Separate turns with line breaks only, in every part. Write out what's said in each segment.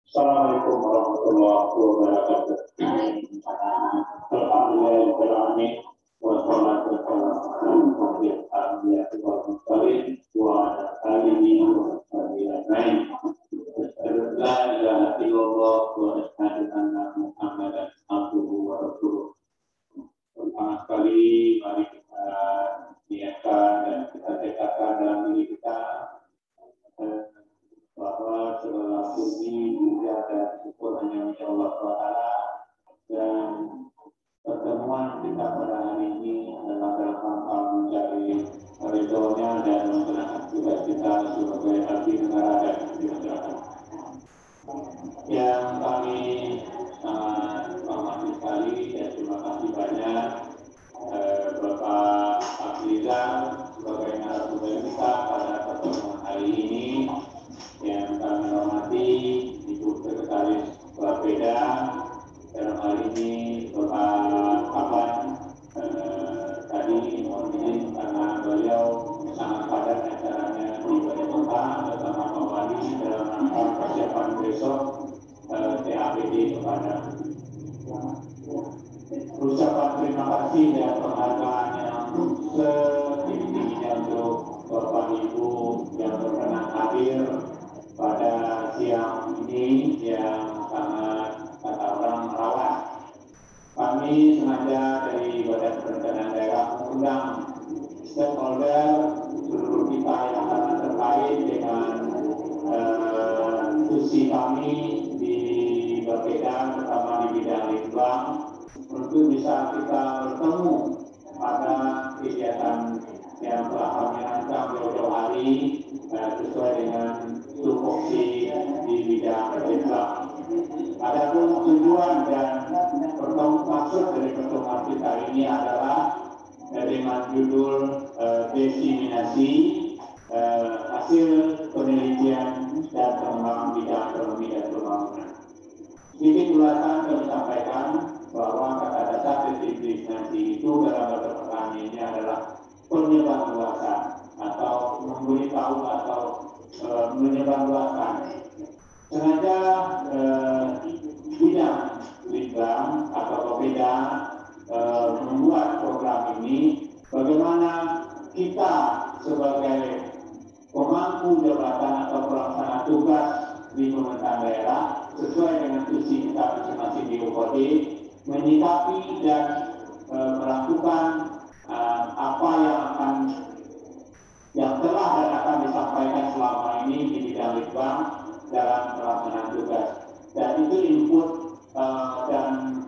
Assalamualaikum warahmatullahi wabarakatuh. Alhamdulillahirobbilalamin wassalatu wassalamu ala alihi wa sahbihi ajmain. La ilaha illallah wa asyhadu anna Muhammadan abduhu wa rasuluh. Pertama sekali mari kita niatkan dan kita tekadkan dalam diri kita bahwa segala puji, puja dan syukur hanya milik Allah SWT, dan pertemuan kita pada hari ini adalah dalam rangka mencari ridhonya dan melaksanakan tugas kita sebagai abdi negara dan abdi masyarakat. Yang kami sangat hormati sekali dan terima kasih banyak Bapak Abdizar sebagai narasumber kita pada pertemuan hari ini. Yang kami hormati Ibu Sekretaris Bapeda, dalam hal ini Bapak Kapan tadi mohon izin karena beliau sangat padat acaranya di Balai Kota bersama Pak Wali dalam rangka persiapan besok TAPD kepada ucapan terima kasih dan penghargaan yang setinggi-tingginya untuk Bapak Ibu yang berkenan hadir pada siang ini yang sangat kata orang merawat. Kami sengaja dari Badan Perencanaan Daerah mengundang stakeholder seluruh kita yang sangat terkait dengan institusi kami di Bapeda, terutama di bidang litbang, untuk bisa kita bertemu pada kegiatan yang telah kami rancang jauh-jauh hari sesuai dengan tupoksi di bidang litbang. Adapun tujuan dan maksud dari pertemuan kita ini adalah dengan judul diseminasi hasil penelitian dan pengembangan bidang ekonomi dan pembangunan. Sedikit ulasan kami sampaikan bahwa kata dasar diseminasi itu dalam bahasa petani ini adalah penyebarluasan atau memberitahu atau menyebarluaskan. Sengaja bidang litbang atau Bapeda membuat program ini bagaimana kita sebagai pemangku jabatan atau pelaksana tugas di pemerintahan daerah sesuai dengan visi kita masing-masing di UKD menyikapi dan melakukan apa yang telah dan akan disampaikan selama ini di bidang litbang dalam pelaksanaan tugas, dan itu input dan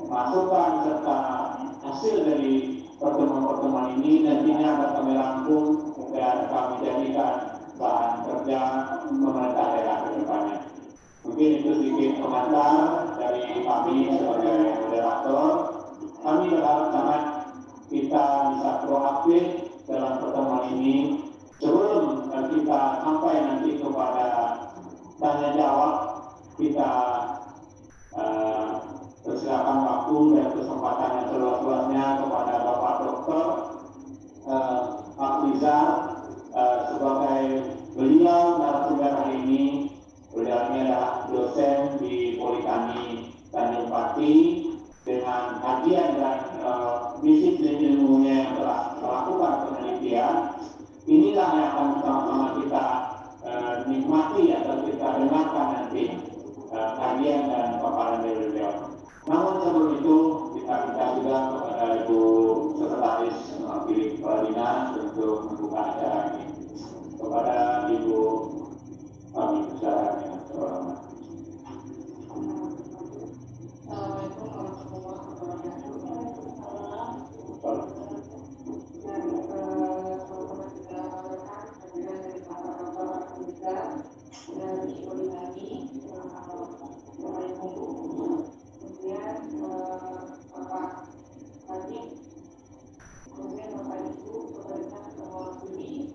masukan serta hasil dari pertemuan-pertemuan ini nantinya akan kami rangkum dan kami jadikan bahan kerja pemerintah daerah ke depannya. Mungkin itu sedikit komentar dari kami sebagai moderator. Kami berharap sangat kita bisa proaktif dalam pertemuan ini sebelum kita sampai nanti kepada tanya jawab. Kita persilakan waktu dan kesempatan yang seluas-luasnya kepada Bapak Dr. Abdizar sebagai beliau narasumber hari ini. Beliau ini adalah dosen di Politeknik Tanjung Pati dengan kajian dan disiplin ilmunya yang telah melakukan penelitian. Inilah yang akan sama-sama kita nikmati atau kita dengarkan nanti kajian dan paparan dari beliau. Namun sebelum itu kita minta juga kepada Ibu Sekretaris Mewakili Kepala Dinas untuk membuka acara ini. Kepada Ibu kami persilakan dengan hormat.
Assalamualaikum warahmatullahi wabarakatuh. Kemudian Bapak Ibu pemerintah mewakili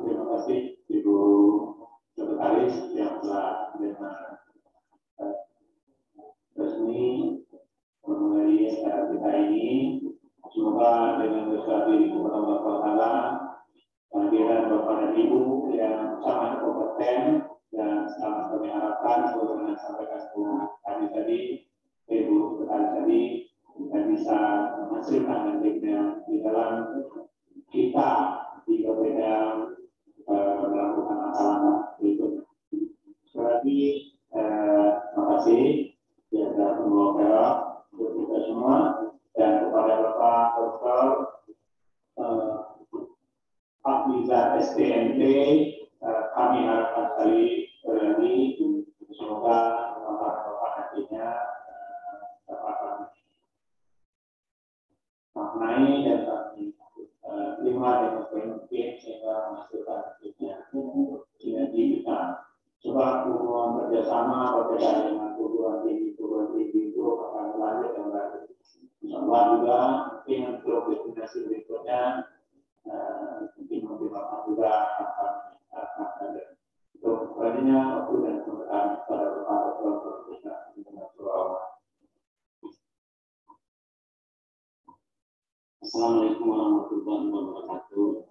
Terima kasih Ibu Sekretaris yang telah resmi mengenai acara kita ini. Semoga dengan berkat diri kepada Allah Taala, kehadiran Bapak dan Ibu yang sangat kompeten dan sangat kami harapkan sebagaimana sampaikan tadi Ibu Sekretaris tadi kita bisa menghasilkan nantinya di dalam kita di bidang melakukan langkah-langkah berikutnya. Sekali lagi, terima kasih kepada pengelola untuk kita semua dan kepada Bapak Dr. Afrizah STMT, kami harapkan sekali lagi semoga Bapak nantinya dapat maknai dan kami terima dengan mungkin sehingga menghasilkan sinergi kita. Sebab hubungan kerjasama berbeda dengan perguruan tinggi itu akan berlanjut dan berlanjut. teman-teman juga ingin untuk destinasi berikutnya mungkin mempertimbangkan juga akan ada. Untuk selanjutnya waktu dan kemudian pada beberapa kita internasional.
Assalamualaikum warahmatullahi wabarakatuh.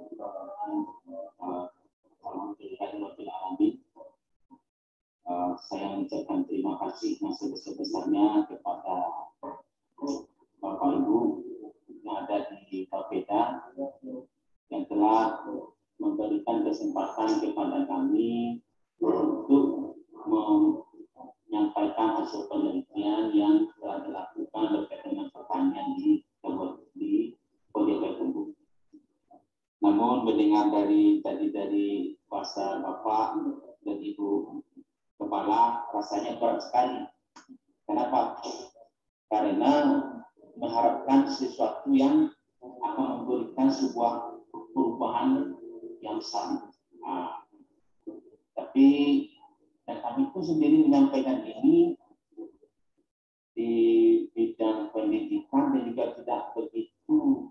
Alhamdulillahirobbilalamin. Saya mengucapkan terima kasih yang sebesar-besarnya kepada Bapak Ibu yang ada di KPK yang telah memberikan kesempatan kepada kami untuk menyampaikan hasil penelitian yang telah dilakukan berkaitan dengan pertanian di Pojok Tumbuh. Namun mendengar dari kuasa Bapak dan Ibu Kepala rasanya berat sekali. Kenapa? Karena mengharapkan sesuatu yang akan memberikan sebuah perubahan yang besar. Tapi dan kami pun sendiri menyampaikan ini di bidang pendidikan dan juga tidak begitu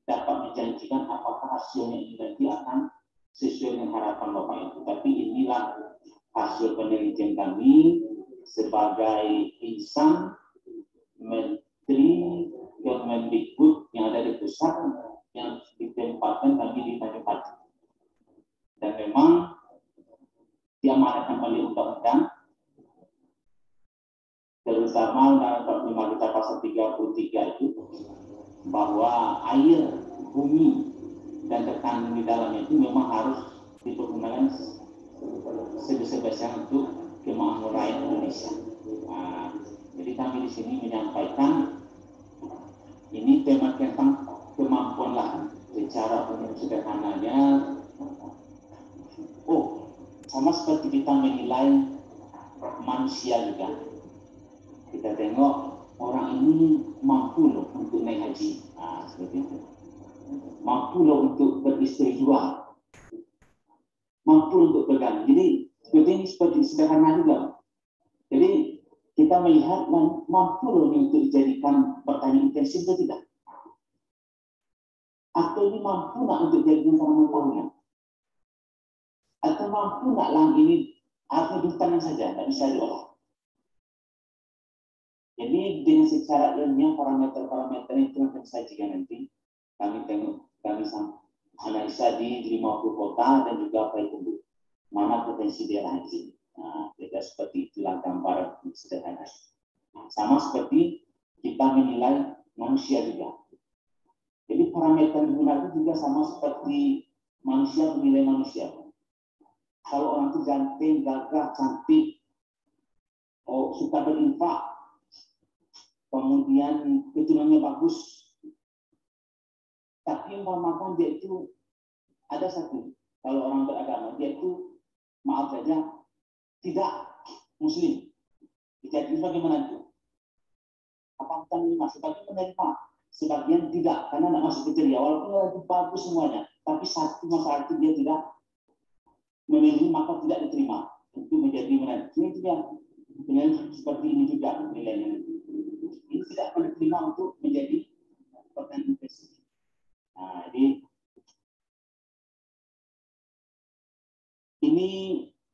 dapat menjanjikan apakah hasilnya ini nanti akan sesuai dengan harapan Bapak Ibu. Tapi inilah hasil penelitian kami sebagai insan Menteri Kemendikbud yang ada di pusat yang ditempatkan kami di Tanjung. Dan memang diamanatkan oleh undang-undang, terutama Undang-Undang 45 kita pasal 33 itu, bahwa air, bumi, dan tekanan di dalamnya itu memang harus dipergunakan sebesar-besar untuk kemakmuran rakyat Indonesia. Jadi kami di sini menyampaikan ini tema tentang kemampuan lahan. Secara umum sederhananya, sama seperti kita menilai manusia juga. Kita tengok orang ini mampu loh untuk naik haji, seperti itu. Mampu loh untuk beristri dua, mampu untuk bergaji. Jadi seperti ini seperti sederhana juga. Jadi kita melihat mampu loh untuk dijadikan pertanian intensif atau tidak? Atau ini mampu nak untuk dijadikan tanaman tahunan? Atau mampu nak lahan ini atau ditanam saja, tidak bisa diolah? Jadi dengan secara ilmiah parameter-parameter itu akan sajikan nanti kami tengok, kami analisa di 50 kota dan juga Payakumbuh mana potensi daerah ini. Tidak seperti itulah gambar sederhana. Sama seperti kita menilai manusia juga. Jadi parameter yang benar itu juga sama seperti manusia menilai manusia. Kalau orang itu ganteng, gagah, cantik, suka berinfak, kemudian keturunannya bagus, tapi umpamakan dia itu ada satu, kalau orang beragama dia itu maaf saja tidak muslim, jadi bagaimana itu? Apakah kita menerima? Sebagian menerima, sebagian tidak, karena tidak masuk kriteria. Walaupun itu bagus semuanya, tapi satu masalah itu dia tidak memenuhi, maka tidak diterima. Itu menjadi menarik. Ini juga dengan seperti ini juga nilainya. Ini tidak diterima untuk menjadi pertanian intensif. Jadi ini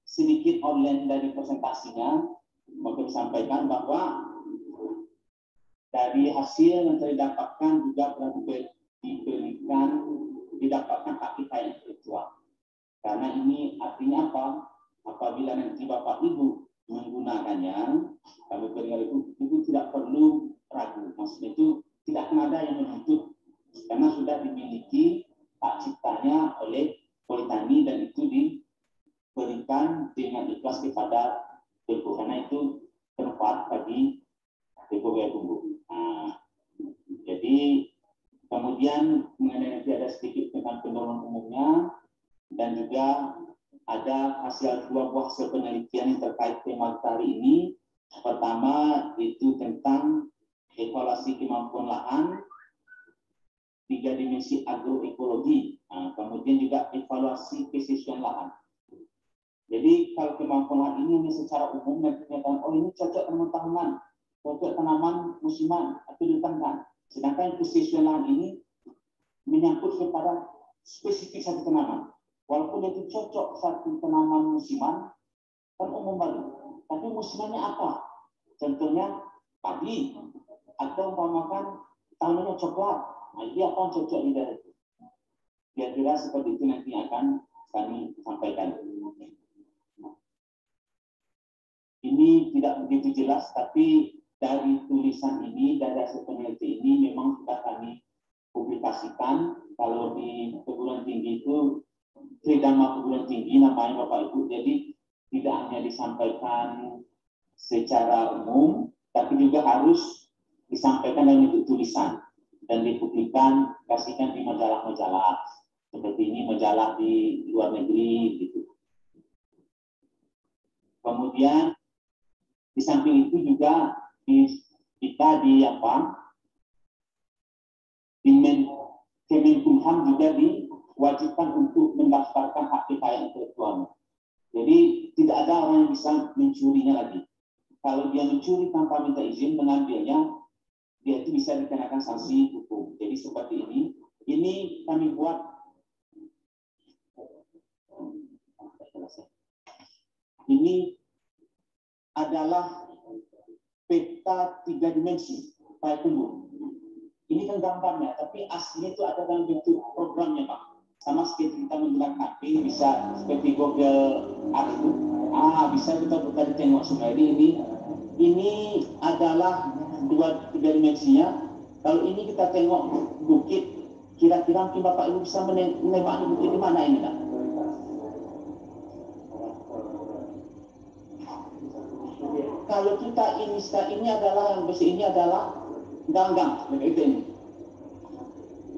sedikit online dari presentasinya. Mungkin sampaikan bahwa dari hasil yang didapatkan juga telah didapatkan aktivitas intelektual. Karena ini artinya apa? Apabila nanti Bapak Ibu menggunakannya, kami berikan itu tidak perlu ragu. Maksudnya itu tidak akan ada yang menuntut karena sudah dimiliki hak ciptanya oleh Politani dan itu diberikan dengan ikhlas kepada Ibu karena itu bermanfaat bagi Ibu Tumbuh. Jadi kemudian mengenai nanti ada sedikit tentang penurunan umumnya dan juga ada dua buah hasil penelitian yang terkait tema hari ini. Pertama itu tentang evaluasi kemampuan lahan 3 dimensi agroekologi. Kemudian juga evaluasi kesesuaian lahan. Jadi kalau kemampuan lahan ini secara umum nanti menyatakan ini cocok tanaman tahunan, cocok tanaman musiman atau ditanam. Sedangkan persesuaian lahan ini menyangkut kepada spesifik satu tanaman. Walaupun itu cocok satu tanaman musiman, kan umum baru. Tapi musimannya apa? Contohnya padi, atau umpamakan tanamannya coklat. Nah, ini apa yang cocok di daerah itu? Kira-kira seperti itu nanti akan kami sampaikan. Ini tidak begitu jelas, tapi dari tulisan ini, dari hasil penelitian ini memang sudah kami publikasikan. Kalau di perguruan tinggi itu Tridharma perguruan tinggi namanya Bapak Ibu, jadi tidak hanya disampaikan secara umum, tapi juga harus disampaikan dalam bentuk tulisan dan dipublikasikan di majalah-majalah seperti ini, majalah di luar negeri gitu. Kemudian di samping itu juga kita di Kemenkumham juga diwajibkan untuk mendaftarkan hak kekayaan intelektual. Jadi tidak ada orang yang bisa mencurinya lagi. Kalau dia mencuri tanpa minta izin mengambilnya, dia itu bisa dikenakan sanksi hukum. Jadi seperti ini. Ini kami buat ini adalah peta 3 dimensi Payakumbuh. Ini kan gambarnya, tapi aslinya itu ada dalam bentuk programnya, Pak. Sama seperti kita menggunakan HP, bisa seperti Google Earth itu. Bisa kita tengok semua ini adalah 2-3 dimensinya. Kalau ini kita tengok bukit, kira-kira mungkin Bapak Ibu bisa menembaknya bukit di mana ini, Pak? Kalau kita ini adalah yang besi ini adalah gang-gang seperti ini.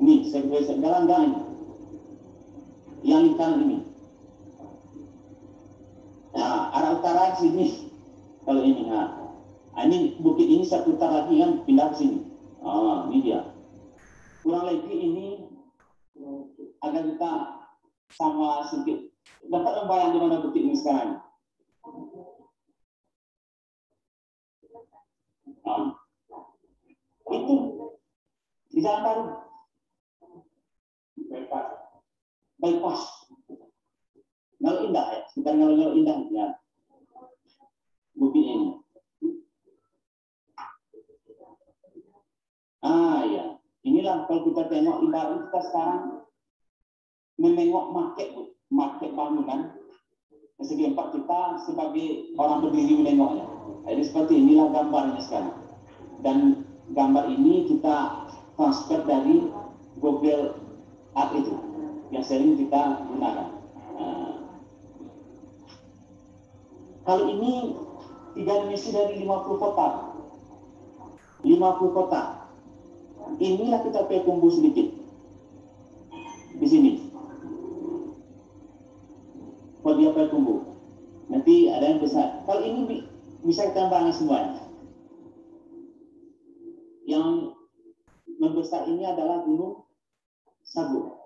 Ini saya gang-gang ini. Yang lingkaran ini. Nah, arah utara di sini. Kalau ini, ini bukit ini saya putar lagi kan pindah ke sini. Ini dia. Kurang lebih ini agar kita sama sedikit dapat membayang di mana bukit ini sekarang. Itu di jalan baru bypass Ngalo Indah ya, sekitar Ngalo Indah ya, bukit ini. Ya, inilah kalau kita tengok ibarat kita sekarang menengok market bangunan segi empat kita sebagai orang berdiri menengoknya. Jadi seperti inilah gambarnya sekarang. Dan gambar ini kita transfer dari Google Earth itu yang sering kita gunakan. Kalau ini 3 dimensi dari 50 kota. 50 kota. Inilah kita Payakumbuh sedikit. Di sini. Kode Payakumbuh. Nanti ada yang besar. Kalau ini bisa kita bangun semuanya. Yang membesar ini adalah Gunung Sagu.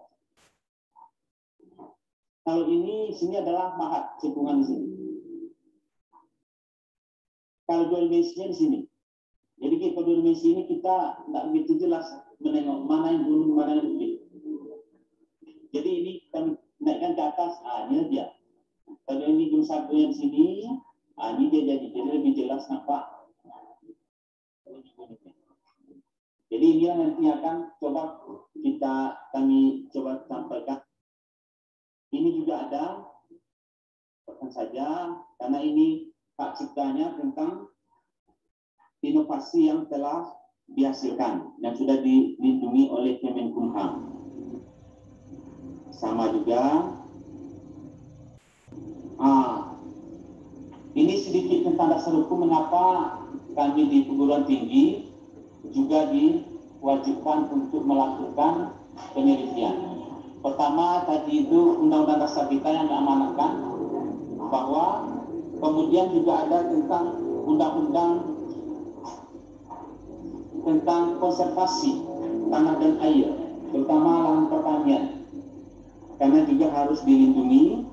Kalau ini sini adalah Mahat, cekungan di sini. Kalau 2 dimensinya di sini. Jadi kalau 2 dimensi ini kita nggak begitu jelas menengok mana yang gunung, mana yang bukit. Jadi ini kami naikkan ke atas, ini dia. Kalau ini Gunung Sagu yang di sini, ini dia jadi lebih jelas nampak. Jadi ini nanti akan kami coba sampaikan. Ini juga ada, bahkan saja, karena ini hak ciptanya tentang inovasi yang telah dihasilkan dan sudah dilindungi oleh Kemenkumham. Sama juga, ini sedikit tentang dasar hukum mengapa kami di perguruan tinggi juga diwajibkan untuk melakukan penelitian. Pertama tadi itu Undang-Undang Dasar kita yang diamanatkan, bahwa kemudian juga ada tentang Undang-Undang tentang konservasi tanah dan air, terutama lahan pertanian, karena juga harus dilindungi.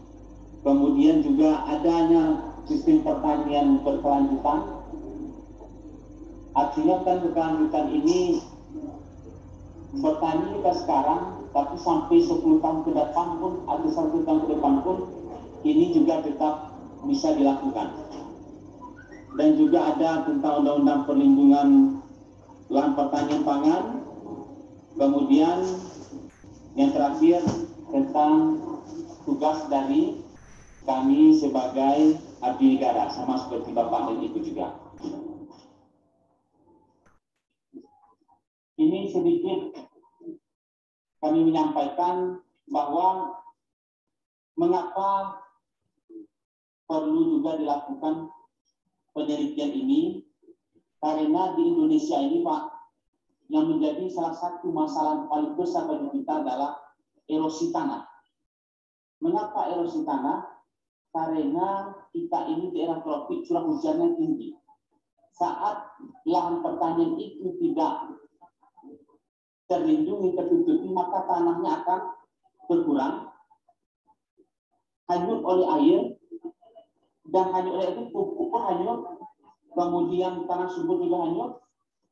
Kemudian juga adanya sistem pertanian berkelanjutan. Artinya kan berkelanjutan ini bertani kita sekarang, tapi sampai 10 tahun ke depan pun, atau 1 tahun ke depan pun, ini juga tetap bisa dilakukan. Dan juga ada tentang undang-undang perlindungan lahan pertanian pangan. Kemudian yang terakhir tentang tugas dari kami sebagai abdi negara, sama seperti Bapak dan Ibu juga. Ini sedikit kami menyampaikan bahwa mengapa perlu juga dilakukan penelitian ini, karena di Indonesia ini, Pak, yang menjadi salah satu masalah paling besar bagi kita adalah erosi tanah. Mengapa erosi tanah? Karena kita ini daerah tropik, curah hujannya tinggi. Saat lahan pertanian itu tidak terlindungi, tertutupi, maka tanahnya akan berkurang, hanyut oleh air, dan hanyut oleh itu pupuk pun hanyut, kemudian tanah subur juga hanyut.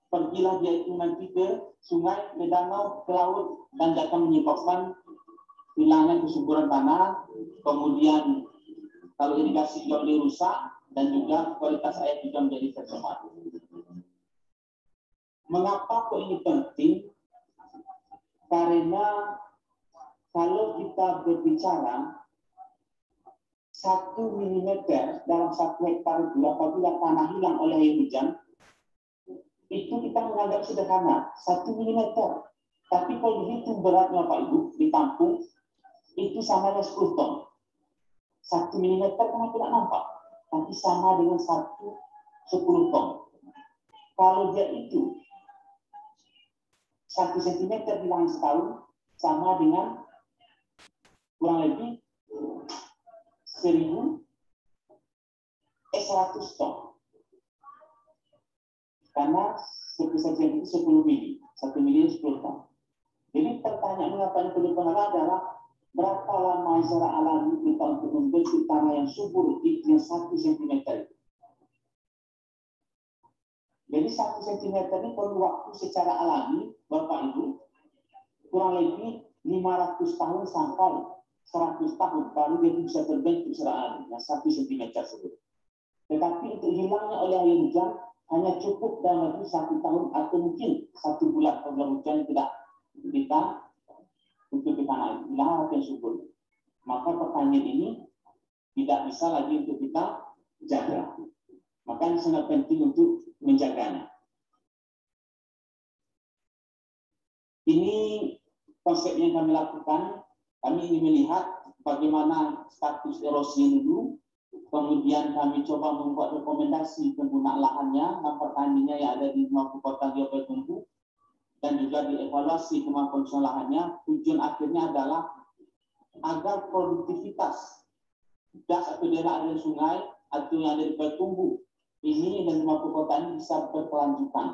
Pergilah dia itu nanti ke sungai, ke danau, ke laut, dan akan menyebabkan hilangnya kesuburan tanah. Kemudian kalau irigasi juga menjadi rusak, dan juga kualitas air juga menjadi tercemar. Mengapa kok ini penting? Karena kalau kita berbicara 1 mm dalam 1 hektar itu, apabila tanah hilang oleh air hujan, itu kita menganggap sederhana, 1 mm. Tapi kalau dihitung beratnya Pak Ibu, ditampung, itu sama dengan 10 ton. 1 mm karena tidak nampak, tapi sama dengan 10 ton. Kalau dia itu 1 cm hilang setahun, sama dengan kurang lebih 100 ton. Karena 1 cm itu 10 mili, 1 mili 10 ton. Jadi pertanyaan mengapa ini perlu pengarah adalah berapa lama secara alami kita untuk membentuk tanah yang subur itu yang 1 cm itu. Jadi 1 cm ini perlu waktu secara alami, Bapak Ibu, kurang lebih 500 tahun sampai 100 tahun baru dia bisa terbentuk secara alami, yang 1 cm tersebut. Tetapi untuk hilangnya oleh air hujan hanya cukup dalam waktu 1 tahun atau mungkin 1 bulan kalau hujan tidak kita untuk tanah hilang yang subur. Maka pertanian ini tidak bisa lagi untuk kita jaga. Maka ini sangat penting untuk menjaganya. Ini konsep yang kami lakukan. Kami ingin melihat bagaimana status erosi dulu. Kemudian kami coba membuat rekomendasi penggunaan lahannya, dan pertaniannya yang ada di 50 kota di Payakumbuh, dan juga dievaluasi kemampuan lahannya. Tujuan akhirnya adalah agar produktivitas das atau daerah aliran sungai atau yang ada di Payakumbuh ini dan 50 kota ini bisa berkelanjutan.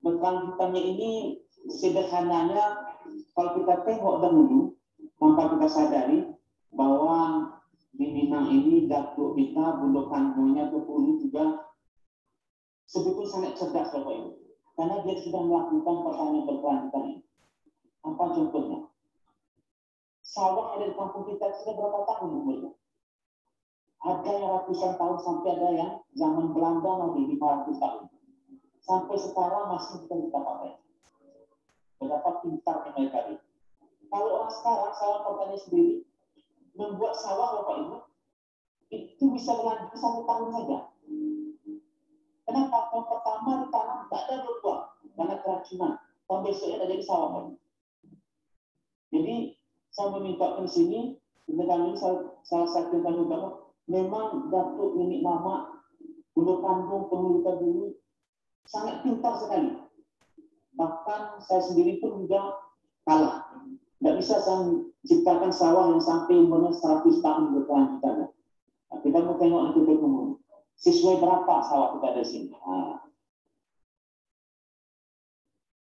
Berkelanjutannya ini sederhananya kalau kita tengok dahulu, tanpa kita sadari bahwa di Minang ini datuk kita, bulu kandungnya Tepulu juga sebetulnya sangat cerdas Bapak Ibu. Karena dia sudah melakukan pertanian berkelanjutan ini. Apa contohnya? Sawah ada di kampung kita sudah berapa tahun umurnya? Ada yang ratusan tahun sampai ada yang zaman Belanda nanti 500 tahun. Sampai sekarang masih kita pakai. Berapa pintar mereka ini. Kalau orang sekarang sawah pertanian sendiri membuat sawah Bapak Ibu itu bisa berlanjut 1 tahun saja. Kenapa? Tahun pertama ditanam tidak ada berbuah karena keracunan. Tahun besoknya ada jadi sawah Bapak. Jadi saya memintakan di sini, kami salah satu yang kami utama, memang datuk nenek mama, bulu kandung, pengurutan dulu sangat pintar sekali. Bahkan saya sendiri pun juga kalah. Tidak bisa saya menciptakan sawah yang sampai umurnya 100 tahun berkelanjutan. Nah, kita mau tengok nanti berkembang. Sesuai berapa sawah kita ada di sini. Nah,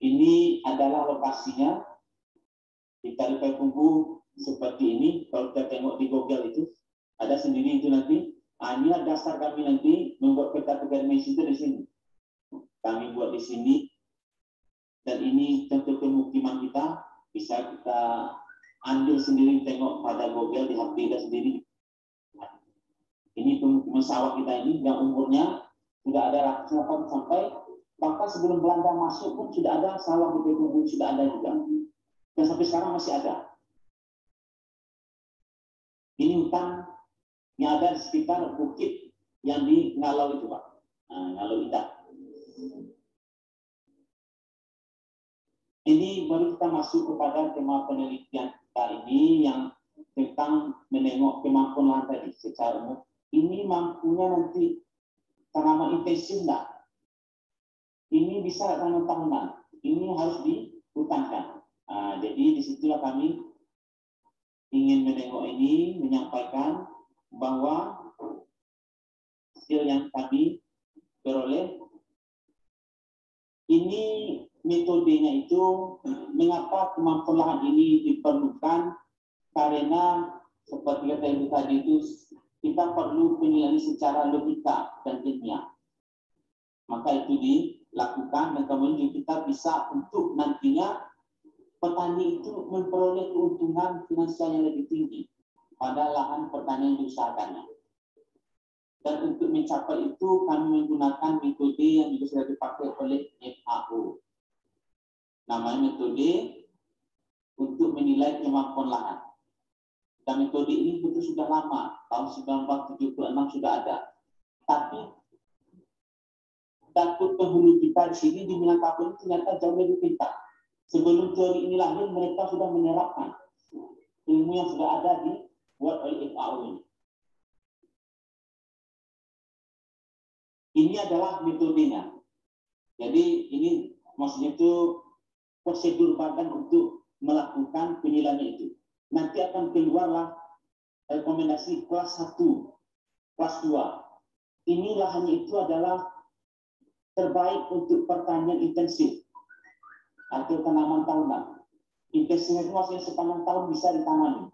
ini adalah lokasinya. Kita di Payakumbuh seperti ini. Kalau kita tengok di Google itu, ada sendiri itu nanti. Nah, inilah dasar kami nanti membuat peta dimensi itu di sini. Kami buat di sini. Dan ini contoh pemukiman kita, bisa kita ambil sendiri, tengok pada Google, di HP kita sendiri. Ini pemukiman sawah kita ini yang umurnya sudah ada ratusan sampai bahkan sebelum Belanda masuk pun sudah ada sawah di Bukit sudah ada juga. Dan sampai sekarang masih ada. Ini hutan yang ada di sekitar bukit yang di Ngalau itu, Pak. Nah, Ngalau Indah. Ini baru kita masuk kepada tema penelitian kita ini yang tentang menengok kemampuan lahan tadi secara umum. Ini mampunya nanti tanaman intensif enggak? Ini bisa tanaman tahunan. Ini harus dihutankan. Nah, jadi disitulah kami ingin menengok ini, menyampaikan bahwa hasil yang kami peroleh ini metodenya itu, mengapa kemampuan lahan ini diperlukan, karena seperti kata ibu tadi itu kita perlu penilaian secara logika dan ilmiah. Maka itu dilakukan dan kemudian kita bisa untuk nantinya petani itu memperoleh keuntungan finansial yang lebih tinggi pada lahan pertanian yang diusahakannya. Dan untuk mencapai itu kami menggunakan metode yang juga sudah dipakai oleh FAO. Namanya metode untuk menilai kemampuan lahan. Dan metode ini betul sudah lama, tahun 1976 sudah ada. Tapi Datuk penghulu kita di sini di Minangkabau ternyata jauh lebih pintar. Sebelum teori ini lahir, mereka sudah menerapkan ilmu yang sudah ada dibuat oleh FAO ini. Ini adalah metodenya. Jadi ini maksudnya itu prosedur badan untuk melakukan penilaian itu. Nanti akan keluarlah rekomendasi kelas 1, kelas 2. Ini lahannya itu adalah terbaik untuk pertanian intensif atau tanaman tahunan. Intensif itu maksudnya sepanjang tahun bisa ditanami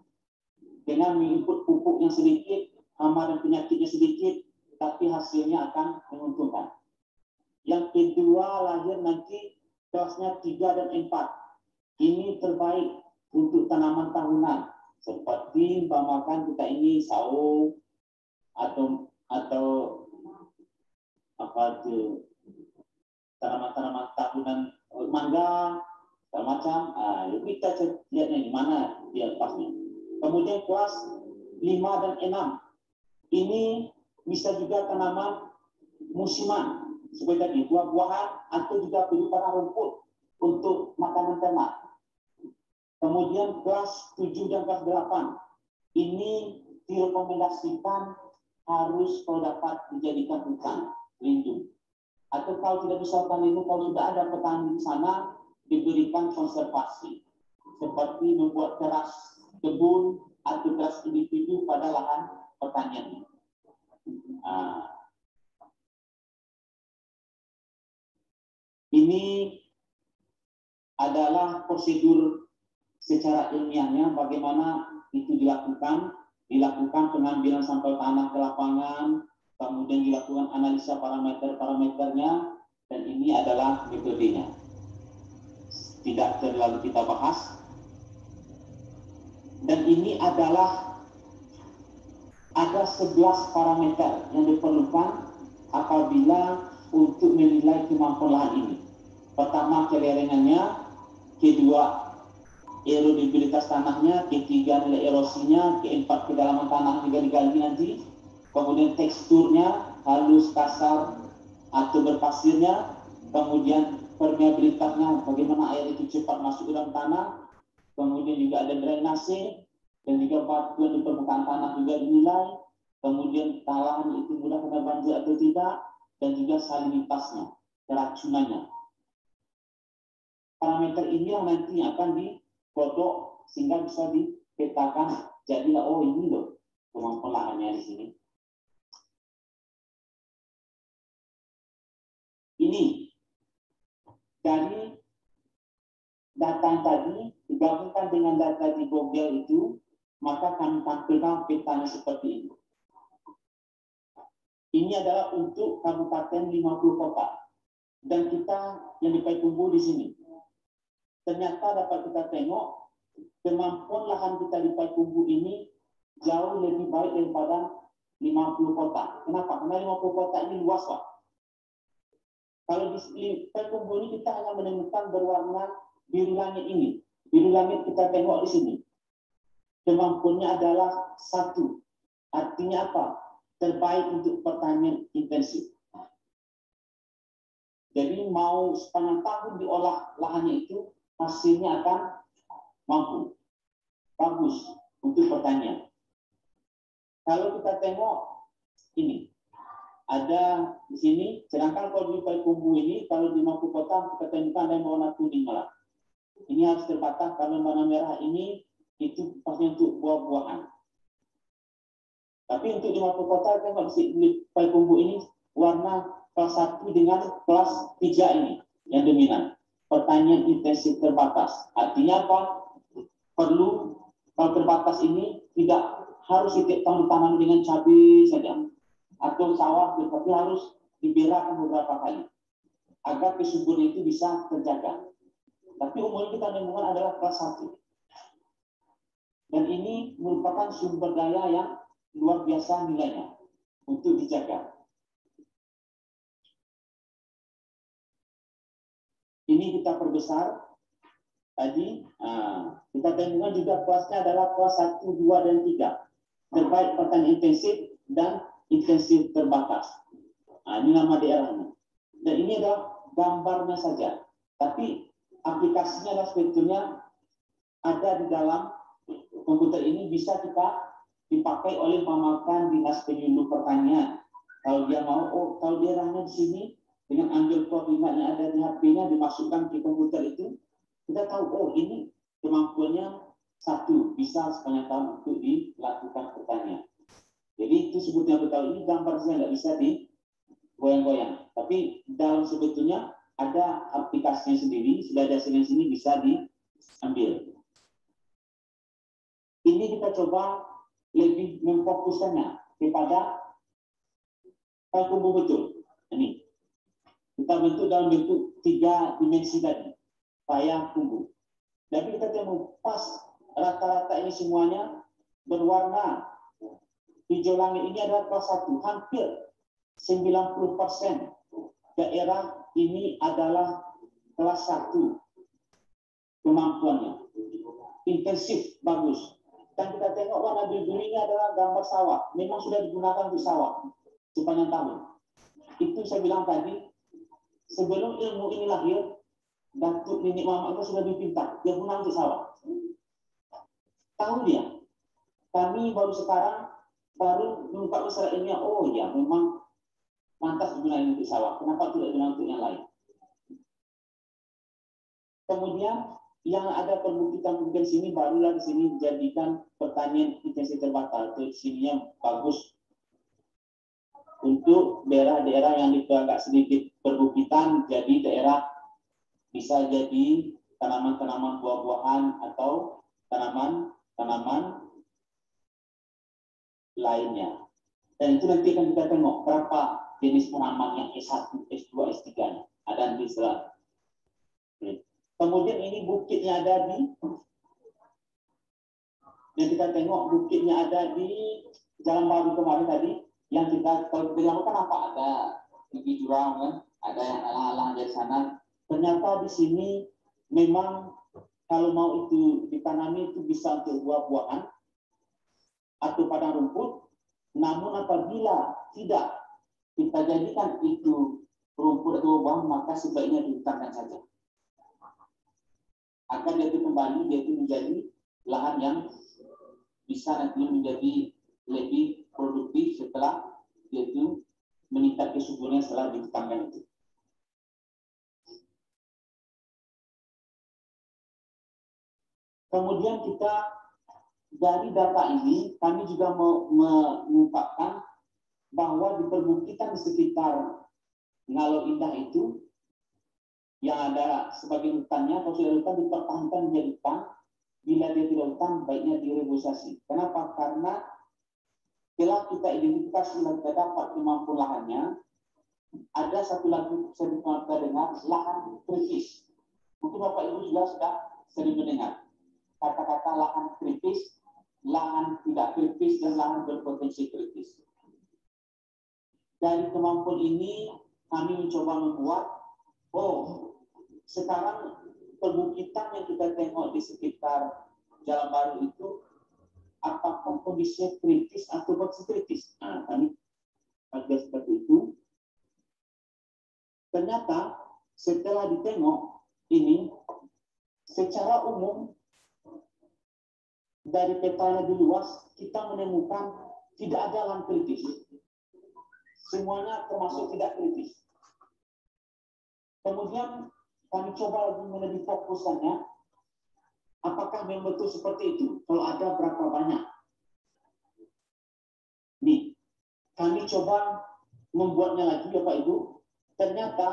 dengan menginput pupuk yang sedikit, hama dan penyakitnya sedikit, tapi hasilnya akan menguntungkan. Yang kedua lahir nanti kelasnya 3 dan 4. Ini terbaik untuk tanaman tahunan seperti umpamakan kita ini sawo atau apa itu tanaman-tanaman tahunan mangga segala macam. Kita lihat di mana dia pasnya. Kemudian kelas 5 dan 6 ini bisa juga tanaman musiman seperti tadi buah-buahan atau juga tanah rumput untuk makanan ternak. Kemudian kelas 7 dan kelas 8 ini direkomendasikan harus kalau dapat dijadikan hutan lindung. Atau kalau tidak bisa hutan lindung, kalau sudah ada petani di sana diberikan konservasi seperti membuat teras kebun atau teras individu pada lahan pertanian. Ini adalah prosedur secara ilmiahnya bagaimana itu dilakukan pengambilan sampel tanah ke lapangan, kemudian dilakukan analisa parameter-parameternya, dan ini adalah metodenya. Tidak terlalu kita bahas. Dan ini adalah ada 11 parameter yang diperlukan apabila untuk menilai kemampuan lahan ini. Pertama, kelerengannya, kedua, erodibilitas tanahnya, ketiga, nilai erosinya, keempat, kedalaman tanah juga digali nanti, kemudian teksturnya, halus, kasar, atau berpasirnya, kemudian permeabilitasnya, bagaimana air itu cepat masuk ke dalam tanah, kemudian juga ada drainase, dan juga batuan di permukaan tanah juga dinilai, kemudian lahan itu mudah kena banjir atau tidak, dan juga salinitasnya, keracunannya. Parameter ini yang nanti akan dikodok sehingga bisa dipetakan, jadilah oh ini loh kemampuan lahannya di sini. Ini dari data yang tadi digabungkan dengan data di Google itu, maka kami tampilkan petanya seperti ini. Ini adalah untuk kabupaten 50 kota. Dan kita yang di Payakumbuh di sini. ternyata dapat kita tengok kemampuan lahan kita di Payakumbuh ini jauh lebih baik daripada 50 kotak. Kenapa? Karena 50 kotak ini luas, Pak. Kalau di Payakumbuh ini kita hanya menemukan berwarna biru langit ini. Biru langit kita tengok di sini. Kemampuannya adalah 1. Artinya apa? Terbaik untuk pertanian intensif. Jadi mau sepanjang tahun diolah lahannya itu, hasilnya akan mampu. Bagus untuk pertanian. Kalau kita tengok ini, ada di sini, sedangkan kalau di Payakumbuh ini, kalau di Mampu Kota, kita temukan ada yang warna kuning malah. Ini harus terbatas karena warna merah ini, itu pasti untuk buah-buahan. Tapi untuk di Mampu Kota, tengok di Payakumbuh ini, warna kelas 1 dengan kelas 3 ini, yang dominan. Pertanian intensif terbatas. Artinya apa? Perlu, kalau terbatas ini, tidak harus setiap tahun ditanam dengan cabai saja. Atau sawah, tetapi harus diberakan beberapa kali. Agar kesuburan itu bisa terjaga. Tapi umumnya kita menemukan adalah kelas 1. Dan ini merupakan sumber daya yang luar biasa nilainya untuk dijaga. Ini kita perbesar. Tadi kita temukan juga kelasnya adalah kelas 1, 2, dan 3. Terbaik pertanian intensif dan intensif terbatas. Ini nama daerahnya. Dan ini adalah gambarnya saja. Tapi aplikasinya adalah sebetulnya ada di dalam komputer ini, bisa kita dipakai oleh pemakan dinas penyuluh pertanian. Kalau dia mau, kalau daerahnya di sini, dengan ambil koordinat yang ada di HP-nya, dimasukkan ke komputer itu, kita tahu, ini kemampuannya 1, bisa sepanjang tahun untuk dilakukan pertanian. Jadi itu sebutnya betul, ini gambar saya nggak bisa digoyang-goyang. Tapi dalam sebetulnya ada aplikasinya sendiri, sudah ada hasilnya sini bisa diambil. Ini kita coba lebih memfokuskannya kepada Payakumbuh betul. Ini kita bentuk dalam bentuk 3 dimensi tadi, Payakumbuh. Tapi kita temu pas rata-rata ini semuanya berwarna hijau langit. Ini adalah kelas 1. Hampir 90% daerah ini adalah kelas 1 kemampuannya. Intensif, bagus. Dan kita tengok warna biru ini adalah gambar sawah. Memang sudah digunakan untuk sawah sepanjang tahun. Itu saya bilang tadi, sebelum ilmu ini lahir, Datuk Nenek Mama itu sudah lebih pintar. Dia guna untuk sawah. Tahu dia. Kami baru sekarang baru mengungkap masalah ilmiah. Oh ya, memang pantas digunakan untuk sawah. Kenapa tidak digunakan untuk yang lain? Kemudian yang ada perbukitan sini barulah di sini dijadikan pertanian intensif terbatas. Itu sininya bagus untuk daerah-daerah yang agak sedikit perbukitan, jadi daerah bisa jadi tanaman-tanaman buah-buahan atau tanaman-tanaman lainnya. Dan itu nanti akan kita tengok berapa jenis tanaman yang S1, S2, S3-nya ada di selat. Kemudian ini bukitnya ada di, yang kita tengok bukitnya ada di Jalan Baru kemarin tadi, yang kita kalau bilang kan apa, ada tinggi jurang kan, ada yang alang-alang dari sana. Ternyata di sini memang kalau mau itu ditanami itu bisa untuk buah-buahan atau padang rumput. Namun apabila tidak kita jadikan itu rumput atau buah, maka sebaiknya dihutankan saja. Agar dia itu kembali, dia itu menjadi lahan yang bisa nanti menjadi lebih produktif setelah dia itu meningkat kesuburannya setelah dihutankan itu. Kemudian kita dari data ini kami juga mau mengungkapkan bahwa di perbukitan di sekitar Ngalo Indah itu yang ada sebagian hutannya, kalau sudah hutan dipertahankan menjadi hutan, bila dia tidak hutan baiknya direboisasi. Kenapa? Karena setelah kita identifikasi dan kita dapat kemampuan lahannya, ada satu lagi bisa kita dengar lahan kritis. Mungkin Bapak Ibu juga sudah sering mendengar kata-kata lahan kritis, lahan tidak kritis, dan lahan berpotensi kritis. Dari kemampuan ini kami mencoba membuat, sekarang perbukitan yang kita tengok di sekitar Jalan Baru itu apakah kondisinya kritis atau masih kritis? Nah, kami ada seperti itu. Ternyata setelah ditengok ini, secara umum dari petanya di luas kita menemukan tidak ada lahan kritis. Semuanya termasuk tidak kritis. Kemudian kami coba lebih fokuskannya, apakah memang betul seperti itu? Kalau ada, berapa banyak? Nih, kami coba membuatnya lagi, Bapak Ibu. Ternyata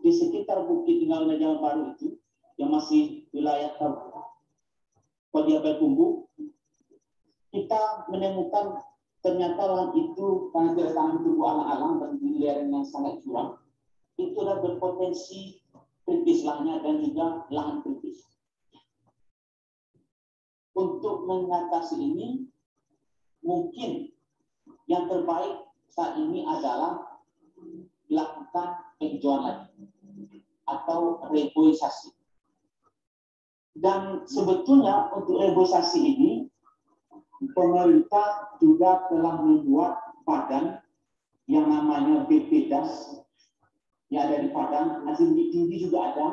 di sekitar Bukit Tinggalnya Jalan Baru itu, yang masih wilayah Kodiapel Kumbu, kita menemukan ternyata lahan itu karena tertanam tumbuh alang-alang dan di lereng yang sangat curam, itu adalah berpotensi kritis lahannya dan juga lahan kritis. Untuk mengatasi ini, mungkin yang terbaik saat ini adalah dilakukan penghijauan lagi atau reboisasi. Dan sebetulnya untuk reboisasi ini, pemerintah juga telah membuat badan yang namanya BPDAS yang ada di Padang, di Tinggi juga ada,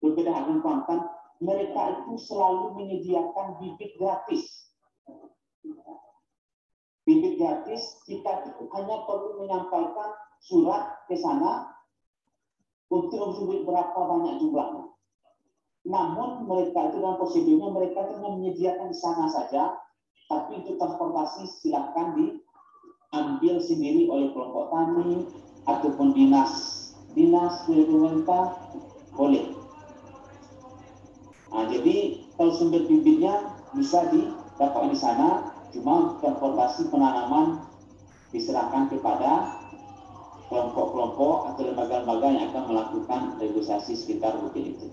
BPDAS Agung Kuantan. Mereka itu selalu menyediakan bibit gratis. Bibit gratis, kita itu hanya perlu menyampaikan surat ke sana untuk menyebut berapa banyak jumlahnya. Namun mereka itu dalam prosedurnya mereka itu menyediakan di sana saja, tapi untuk transportasi silakan diambil sendiri oleh kelompok tani ataupun dinas dari pemerintah boleh. Nah, jadi kalau sumber bibitnya bisa didapat di sana, cuma transportasi penanaman diserahkan kepada kelompok-kelompok atau lembaga-lembaga yang akan melakukan reboisasi sekitar bukit itu.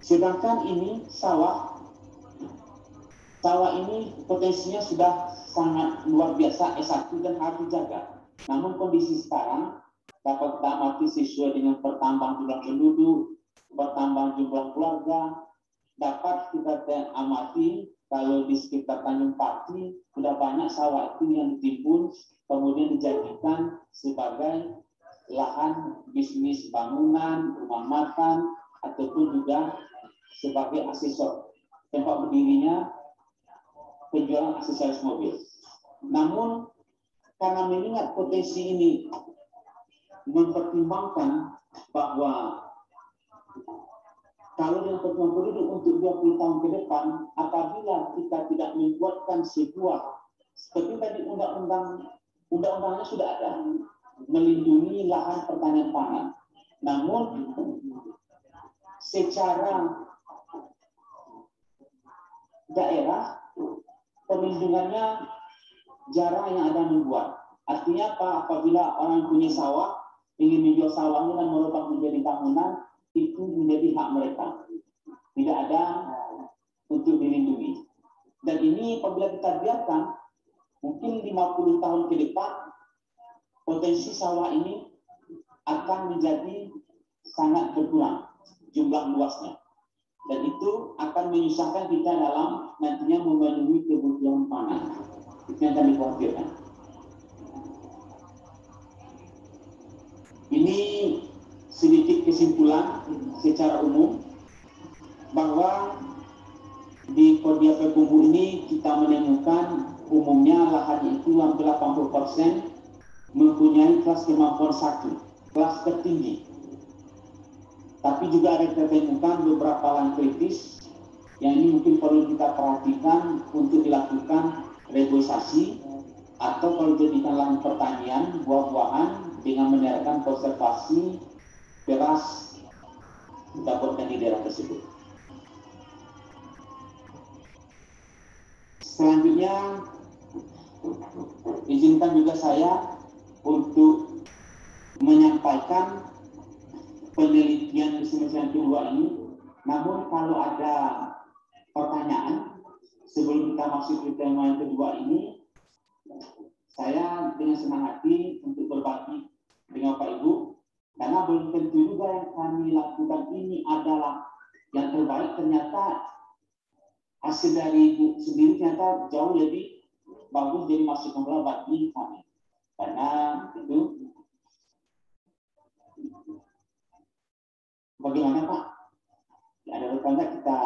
Sedangkan ini sawah ini potensinya sudah sangat luar biasa S1 dan harus dijaga. Namun kondisi sekarang dapat kita amati sesuai dengan pertambahan jumlah penduduk, pertambahan jumlah keluarga, dapat kita amati kalau di sekitar Tanjung Pati sudah banyak sawah itu yang ditimbun kemudian dijadikan sebagai lahan bisnis bangunan, rumah makan, ataupun juga sebagai aksesor tempat berdirinya penjualan aksesoris mobil. Namun karena mengingat potensi ini mempertimbangkan bahwa kalau dengan pertumbuhan penduduk untuk 20 tahun ke depan, apabila kita tidak membuatkan sebuah seperti tadi undang-undangnya sudah ada melindungi lahan pertanian pangan. Namun secara daerah perlindungannya jarang yang ada membuat. Artinya apa? Apabila orang punya sawah ingin menjual sawahnya dan merubah menjadi bangunan, itu menjadi hak mereka. Tidak ada untuk dilindungi. Dan ini apabila kita biarkan, mungkin 50 tahun ke depan potensi sawah ini akan menjadi sangat berkurang jumlah luasnya. Dan itu akan menyusahkan kita dalam nantinya memenuhi kebutuhan pangan. Itu yang kami khawatirkan. Ini sedikit kesimpulan secara umum bahwa di Kodiapel Kumbu ini kita menemukan umumnya lahan itu hampir 80% mempunyai kelas kemampuan 1, kelas tertinggi. Tapi juga ada kita temukan beberapa lahan kritis yang ini mungkin perlu kita perhatikan untuk dilakukan reboisasi atau kalau jadikan lahan pertanian buah-buahan dengan menerapkan konservasi beras didapatkan di daerah tersebut. Selanjutnya izinkan juga saya untuk menyampaikan penelitian semacam kedua ini. Namun kalau ada pertanyaan sebelum kita masuk ke tema yang kedua ini, saya dengan senang hati untuk berbagi dengan Pak Ibu, karena belum tentu juga yang kami lakukan ini adalah yang terbaik. Ternyata hasil dari Ibu sendiri ternyata jauh lebih bagus, jadi masukan bagi kami. Karena itu, bagaimana Pak? Ada rekan kita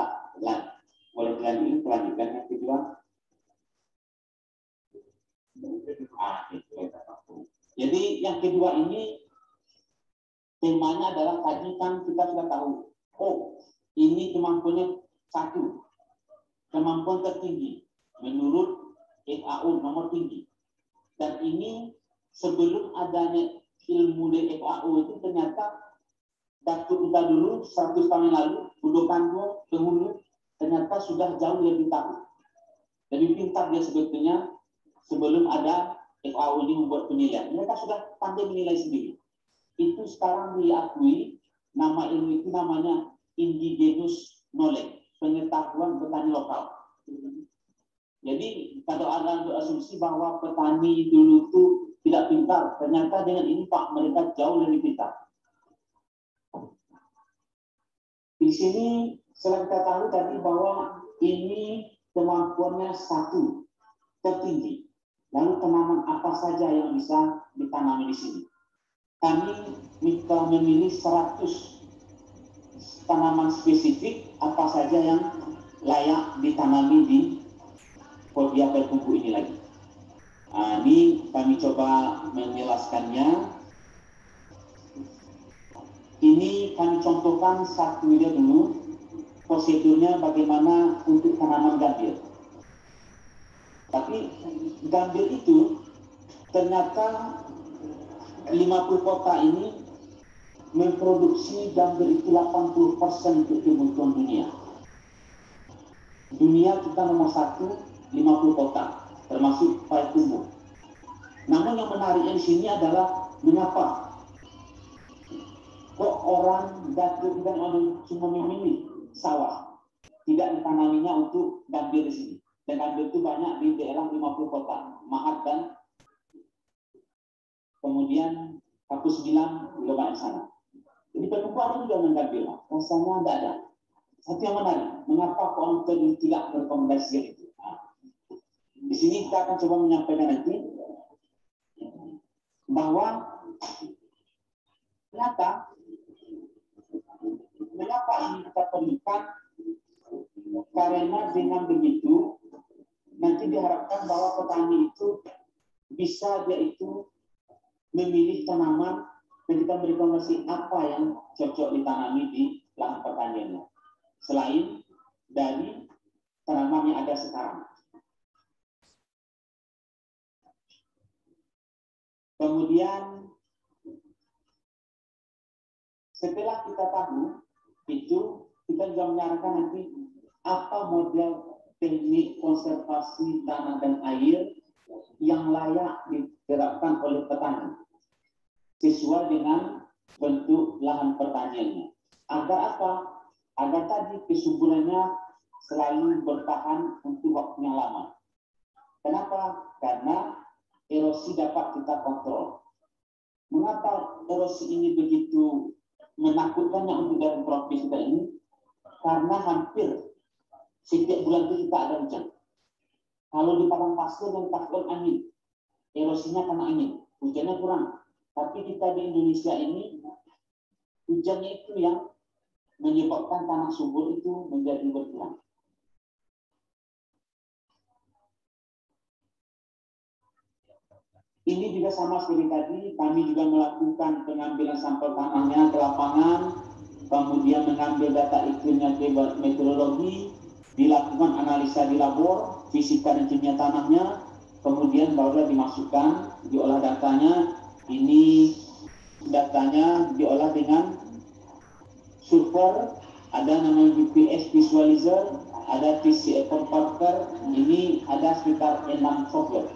boleh lanjutkan yang kedua. Jadi yang kedua ini temanya adalah tadi kan kita sudah tahu, ini kemampuannya satu, kemampuan tertinggi menurut FAO nomor tinggi. Dan ini sebelum adanya ilmu dari FAO itu ternyata Datuk kita dulu 100 tahun yang lalu, Budokanto dahulu ternyata sudah jauh lebih tahu, lebih pintar dia sebetulnya sebelum ada FAO ini membuat penilaian. Mereka sudah pandai menilai sendiri. Itu sekarang diakui, nama ilmu itu namanya indigenous knowledge, pengetahuan petani lokal. Jadi kalau ada asumsi bahwa petani dulu itu tidak pintar, ternyata dengan ini Pak mereka jauh lebih pintar. Di sini setelah kita tahu tadi bahwa ini kemampuannya satu, tertinggi. Lalu tanaman apa saja yang bisa ditanami di sini? Kami minta memilih 100 tanaman spesifik apa saja yang layak ditanami di Podia Pertumbuh ini lagi. Nah, ini kami coba menjelaskannya. Ini kami contohkan satu video dulu, prosedurnya bagaimana untuk tanaman gambir. Tapi gambir itu ternyata 50 kota ini memproduksi gambir itu 80% untuk kebutuhan dunia. Dunia kita nomor 1, 50 kota, termasuk Payakumbuh. Namun yang menariknya di sini adalah mengapa kok orang Datuk dan orang cuma memilih sawah, tidak ditanaminya untuk gambir di sini. Dan gambir itu banyak di daerah 50 kota, Mahat dan kemudian Kapus 9 juga banyak sana. Jadi perkumpulan juga menggambir, rasanya tidak ada. Satu yang menarik, mengapa orang tidak merekomendasikan itu? Nah, di sini kita akan coba menyampaikan nanti bahwa ternyata mengapa ini kita perlukan, karena dengan begitu nanti diharapkan bahwa petani itu bisa dia itu memilih tanaman dan kita merekomendasi apa yang cocok ditanami di lahan pertaniannya selain dari tanaman yang ada sekarang. Kemudian setelah kita tahu itu, kita juga menyarankan nanti apa model teknik konservasi tanah dan air yang layak diterapkan oleh petani sesuai dengan bentuk lahan pertaniannya. Agar apa? Agar tadi kesuburannya selalu bertahan untuk waktu yang lama. Kenapa? Karena erosi dapat kita kontrol. Mengapa erosi ini begitu menakutkannya untuk daerah tropis kita ini? Karena hampir setiap bulan itu kita ada hujan. Kalau di padang pasir yang takut angin, erosinya karena angin, hujannya kurang. Tapi kita di Indonesia ini, hujannya itu yang menyebabkan tanah subur itu menjadi berkurang. Ini juga sama seperti tadi, kami juga melakukan pengambilan sampel tanahnya ke lapangan, kemudian mengambil data iklimnya ke meteorologi, dilakukan analisa di labor, fisika dan kimia tanahnya, kemudian barulah dimasukkan, diolah datanya. Ini datanya diolah dengan survey, ada namanya GPS visualizer, ada TCA converter, ini ada sekitar 6 software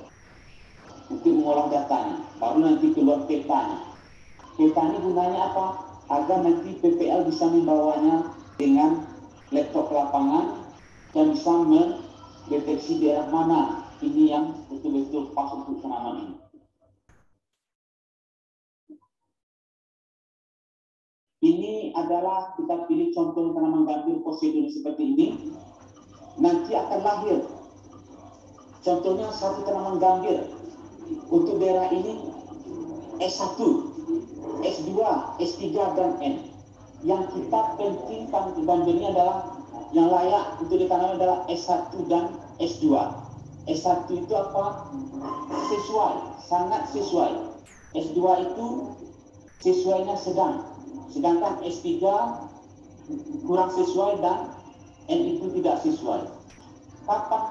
untuk mengolah datanya. baru nanti keluar petanya. Peta ini gunanya apa? Agar nanti PPL bisa membawanya dengan laptop lapangan dan bisa mendeteksi daerah mana ini yang betul-betul pas untuk tanaman ini. Ini adalah kita pilih contoh tanaman gambir prosedur seperti ini. Nanti akan lahir. Contohnya satu tanaman gambir untuk daerah ini S1, S2, S3 dan N. Yang kita pentingkan gambirnya adalah yang layak untuk ditanam adalah S1 dan S2. S1 itu apa? Sesuai, sangat sesuai. S2 itu sesuainya sedang. Sedangkan S3 kurang sesuai dan N itu tidak sesuai. Kapan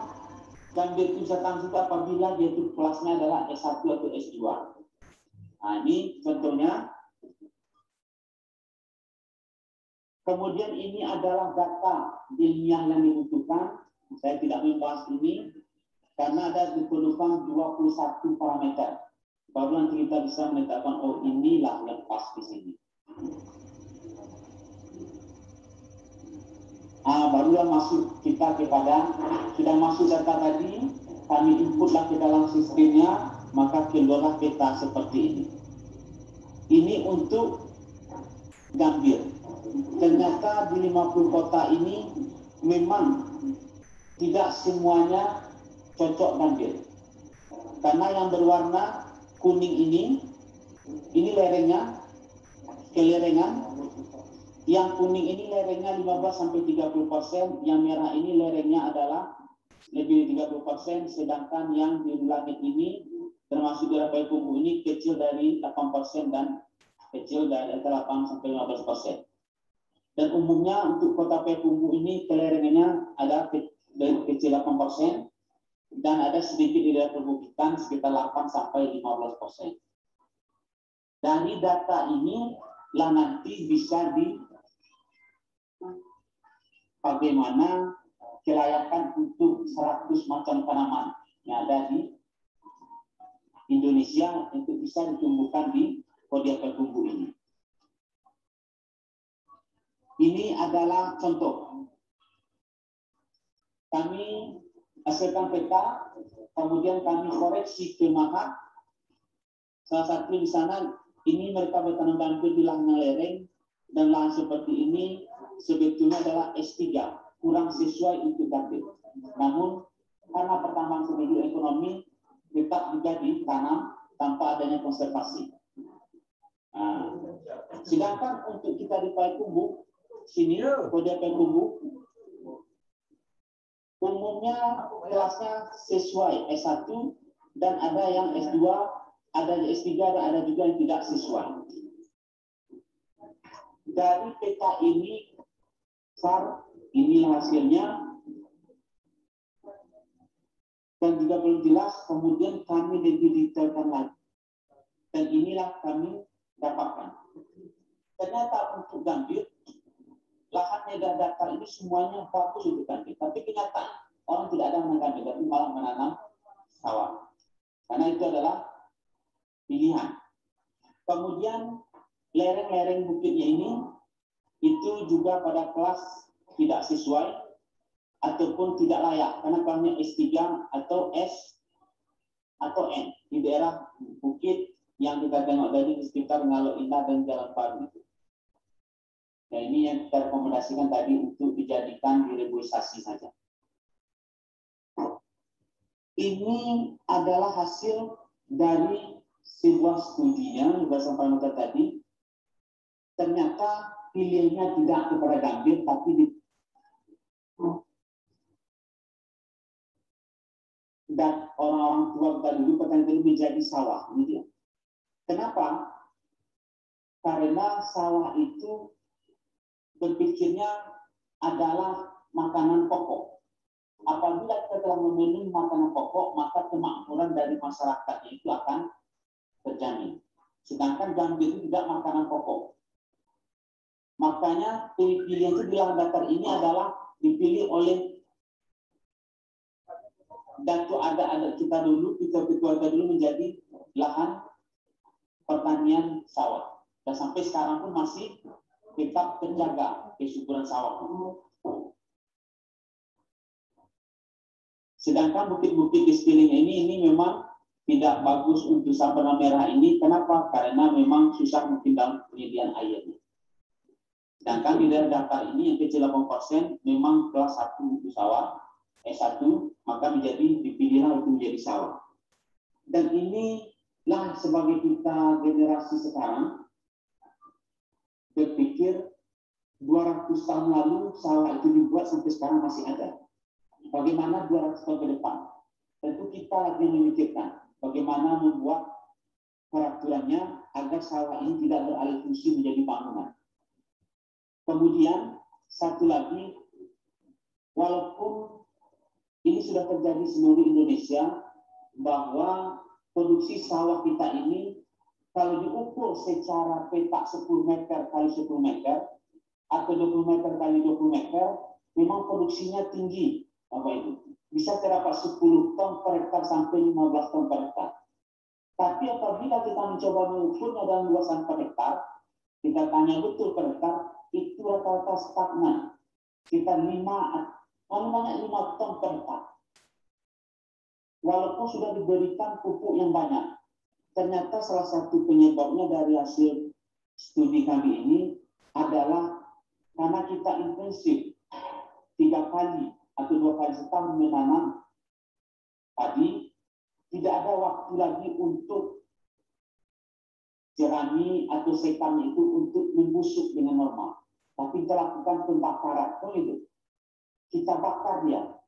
gambir itu bisa tanam apabila dia itu kelasnya adalah S1 atau S2. Nah, ini contohnya. Kemudian ini adalah data ilmiah yang dibutuhkan. Saya tidak membahas ini karena ada diperlukan 21 parameter. Baru nanti kita bisa menetapkan, oh inilah yang pas di sini. Barulah masuk kita kepada, sudah masuk data tadi, kami inputlah ke dalam sistemnya, maka keluarlah peta seperti ini. Ini untuk gambir. Ternyata di 50 kota ini memang tidak semuanya cocok gambir. Karena yang berwarna kuning ini lerengnya, kelerengan. Yang kuning ini lerengnya 15-30%, yang merah ini lerengnya adalah lebih dari 30%, sedangkan yang biru langit ini termasuk daerah Payakumbuh ini kecil dari 8% dan kecil dari 8-15%. Dan umumnya untuk kota Payakumbuh ini kelerengannya ada kecil 8% dan ada sedikit di daerah perbukitan sekitar 8-15%. Dari data ini lah nanti bisa bagaimana kelayakan untuk 100 macam tanaman yang ada di Indonesia untuk bisa ditumbuhkan di Kodia Payakumbuh ini. Ini adalah contoh. Kami hasilkan peta, kemudian kami koreksi ke Mahat. Salah satu di sana, ini mereka bertanam gambir di lahan yang lereng, dan lahan seperti ini sebetulnya adalah S3, kurang sesuai untuk gambir. Namun, karena pertambangan sumber ekonomi, tetap juga ditanam tanpa adanya konservasi. Sedangkan untuk kita di Payakumbuh, sini Kodia Payakumbuh umumnya kelasnya sesuai S1 dan ada yang S2, ada S3 dan ada juga yang tidak sesuai. Dari peta ini, inilah hasilnya dan juga belum jelas. Kemudian kami lebih detailkan lagi dan inilah kami dapatkan. Ternyata untuk gambir lahan medan datar ini semuanya bagus untuk gambir, tapi kenyataan orang tidak ada menanam gambir, tapi malah menanam sawah. Karena itu adalah pilihan. Kemudian lereng-lereng bukitnya ini itu juga pada kelas tidak sesuai ataupun tidak layak karena kelasnya S3 atau S atau N di daerah bukit yang kita tengok tadi di sekitar Ngalo Indah dan Jalan Paru itu. Nah, ini yang kita rekomendasikan tadi untuk dijadikan direboisasi saja. Ini adalah hasil dari sebuah studi yang disampaikan tadi. Ternyata pilihannya tidak kepada gambir, tapi dan orang-orang tua kita dulu petani menjadi sawah. Ini dia. Kenapa? Karena sawah itu berpikirnya adalah makanan pokok. Apabila kita telah memenuhi makanan pokok, maka kemakmuran dari masyarakat itu akan terjamin. Sedangkan gambir itu tidak makanan pokok. Makanya pilihan itu di lahan datar ini adalah dipilih oleh Datuk adat kita dulu, kita keluarga dulu menjadi lahan pertanian sawit. Dan sampai sekarang pun masih tetap terjaga kesuburan sawit. Sedangkan bukit-bukit di sekelilingnya ini memang tidak bagus untuk sabana merah ini. Kenapa? Karena memang susah mungkin dalam penyediaan airnya. Sedangkan di daerah datar ini yang kecil 8% memang kelas 1 untuk sawah, S1, maka dipilihlah itu menjadi sawah. Dan inilah sebagai kita generasi sekarang berpikir 200 tahun lalu sawah itu dibuat sampai sekarang masih ada. Bagaimana 200 tahun ke depan? Tentu kita lagi memikirkan bagaimana membuat peraturannya agar sawah ini tidak beralih fungsi menjadi bangunan. Kemudian satu lagi, walaupun ini sudah terjadi seluruh Indonesia, bahwa produksi sawah kita ini kalau diukur secara petak 10 meter kali 10 meter atau 20 meter kali 20 meter, memang produksinya tinggi. Apa itu? Bisa terdapat 10 ton per hektar sampai 15 ton per hektar. Tapi apabila kita mencoba mengukurnya dalam luasan per hektar, kita tanya betul per hektar, itu rata-rata stagnan. Kita 5 ton per hektar. Walaupun sudah diberikan pupuk yang banyak, ternyata salah satu penyebabnya dari hasil studi kami ini adalah karena kita intensif 3 kali atau 2 kali setahun menanam padi, tidak ada waktu lagi untuk jerami atau sekam itu untuk membusuk dengan normal. Tapi kita lakukan pembakaran, itu kita bakar dia.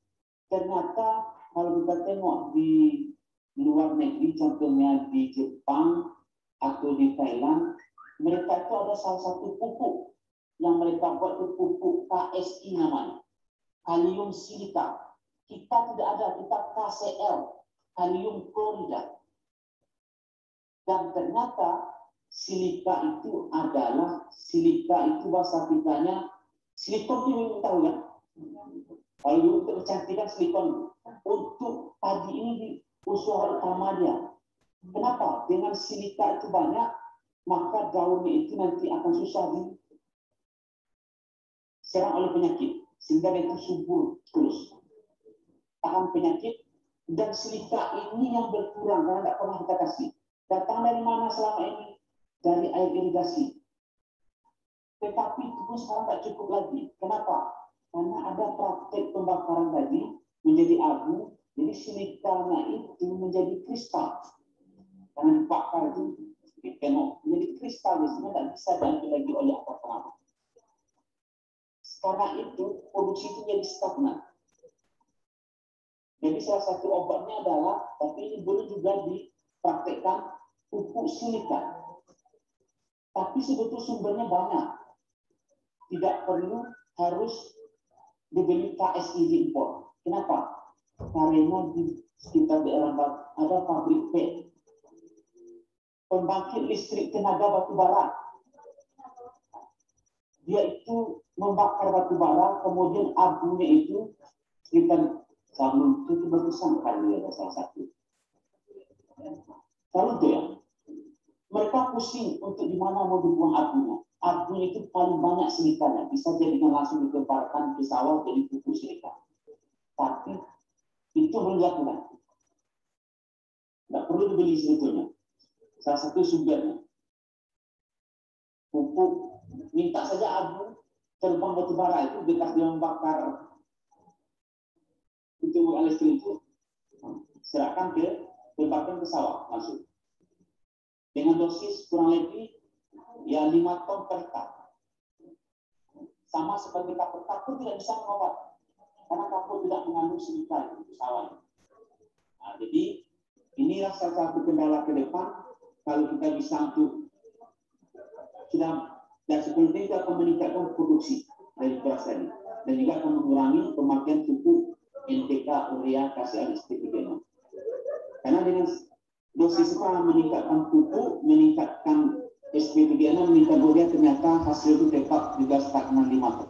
Ternyata kalau kita tengok di luar negeri, contohnya di Jepang atau di Thailand, mereka itu ada salah satu pupuk yang mereka buat itu pupuk KSI namanya, kalium silika. Kita tidak ada, kita KCl, kalium klorida. Dan ternyata silika itu bahasa kitanya silikon, itu tahu kan? Kalau untuk kecantikan silikon, untuk padi ini di usaha utama dia. Kenapa? Dengan silika itu banyak, maka daunnya itu nanti akan susah diserang oleh penyakit, sehingga itu subur terus tahan penyakit. Dan silika ini yang berkurang karena tidak pernah kita kasih. Datang dari mana selama ini? Dari air irigasi. Tetapi itu pun sekarang tidak cukup lagi. Kenapa? Karena ada praktek pembakaran tadi menjadi abu, jadi silikanya itu menjadi kristal. Karena dibakar itu ditengok menjadi kristal, biasanya tidak bisa diambil lagi oleh apa-apa. Karena itu produksi itu jadi stagnan. Jadi salah satu obatnya adalah, tapi ini boleh juga dipraktekkan, pupuk silika. Tapi sebetulnya sumbernya banyak. Tidak perlu harus dibeli KSI impor. Kenapa? Karena di sekitar daerah ada pabrik pembangkit listrik tenaga batu bara. Dia itu membakar batu bara, kemudian abunya itu sekitar sabun itu berkesan kali ada salah satu. Kalau itu ya, mereka pusing untuk di mana mau dibuang abunya. Abunya itu paling banyak silikanya, bisa jadikan langsung dikeluarkan ke sawah jadi pupuk silika. Tapi itu belum dilakukan. Tidak perlu dibeli sebetulnya. Salah satu sumbernya. Pupuk, minta saja abu, terbang batu bara itu bekas dia membakar itu listrik itu, serahkan tempatkan ke sawah langsung. Dengan dosis kurang lebih ya 5 ton per hektar. Sama seperti kapur. Kapur tidak bisa mengobat karena kapur tidak mengandung silika untuk sawah. Nah, jadi inilah salah satu kendala ke depan kalau kita bisa untuk sudah dan seperti itu akan meningkatkan produksi dari beras tadi dan juga akan mengurangi pemakaian pupuk NPK, urea, KCl, SP3. Karena dengan dosis kita meningkatkan pupuk, meningkatkan SP3, meningkatkan urea, ternyata hasil itu tetap juga stagnan 5.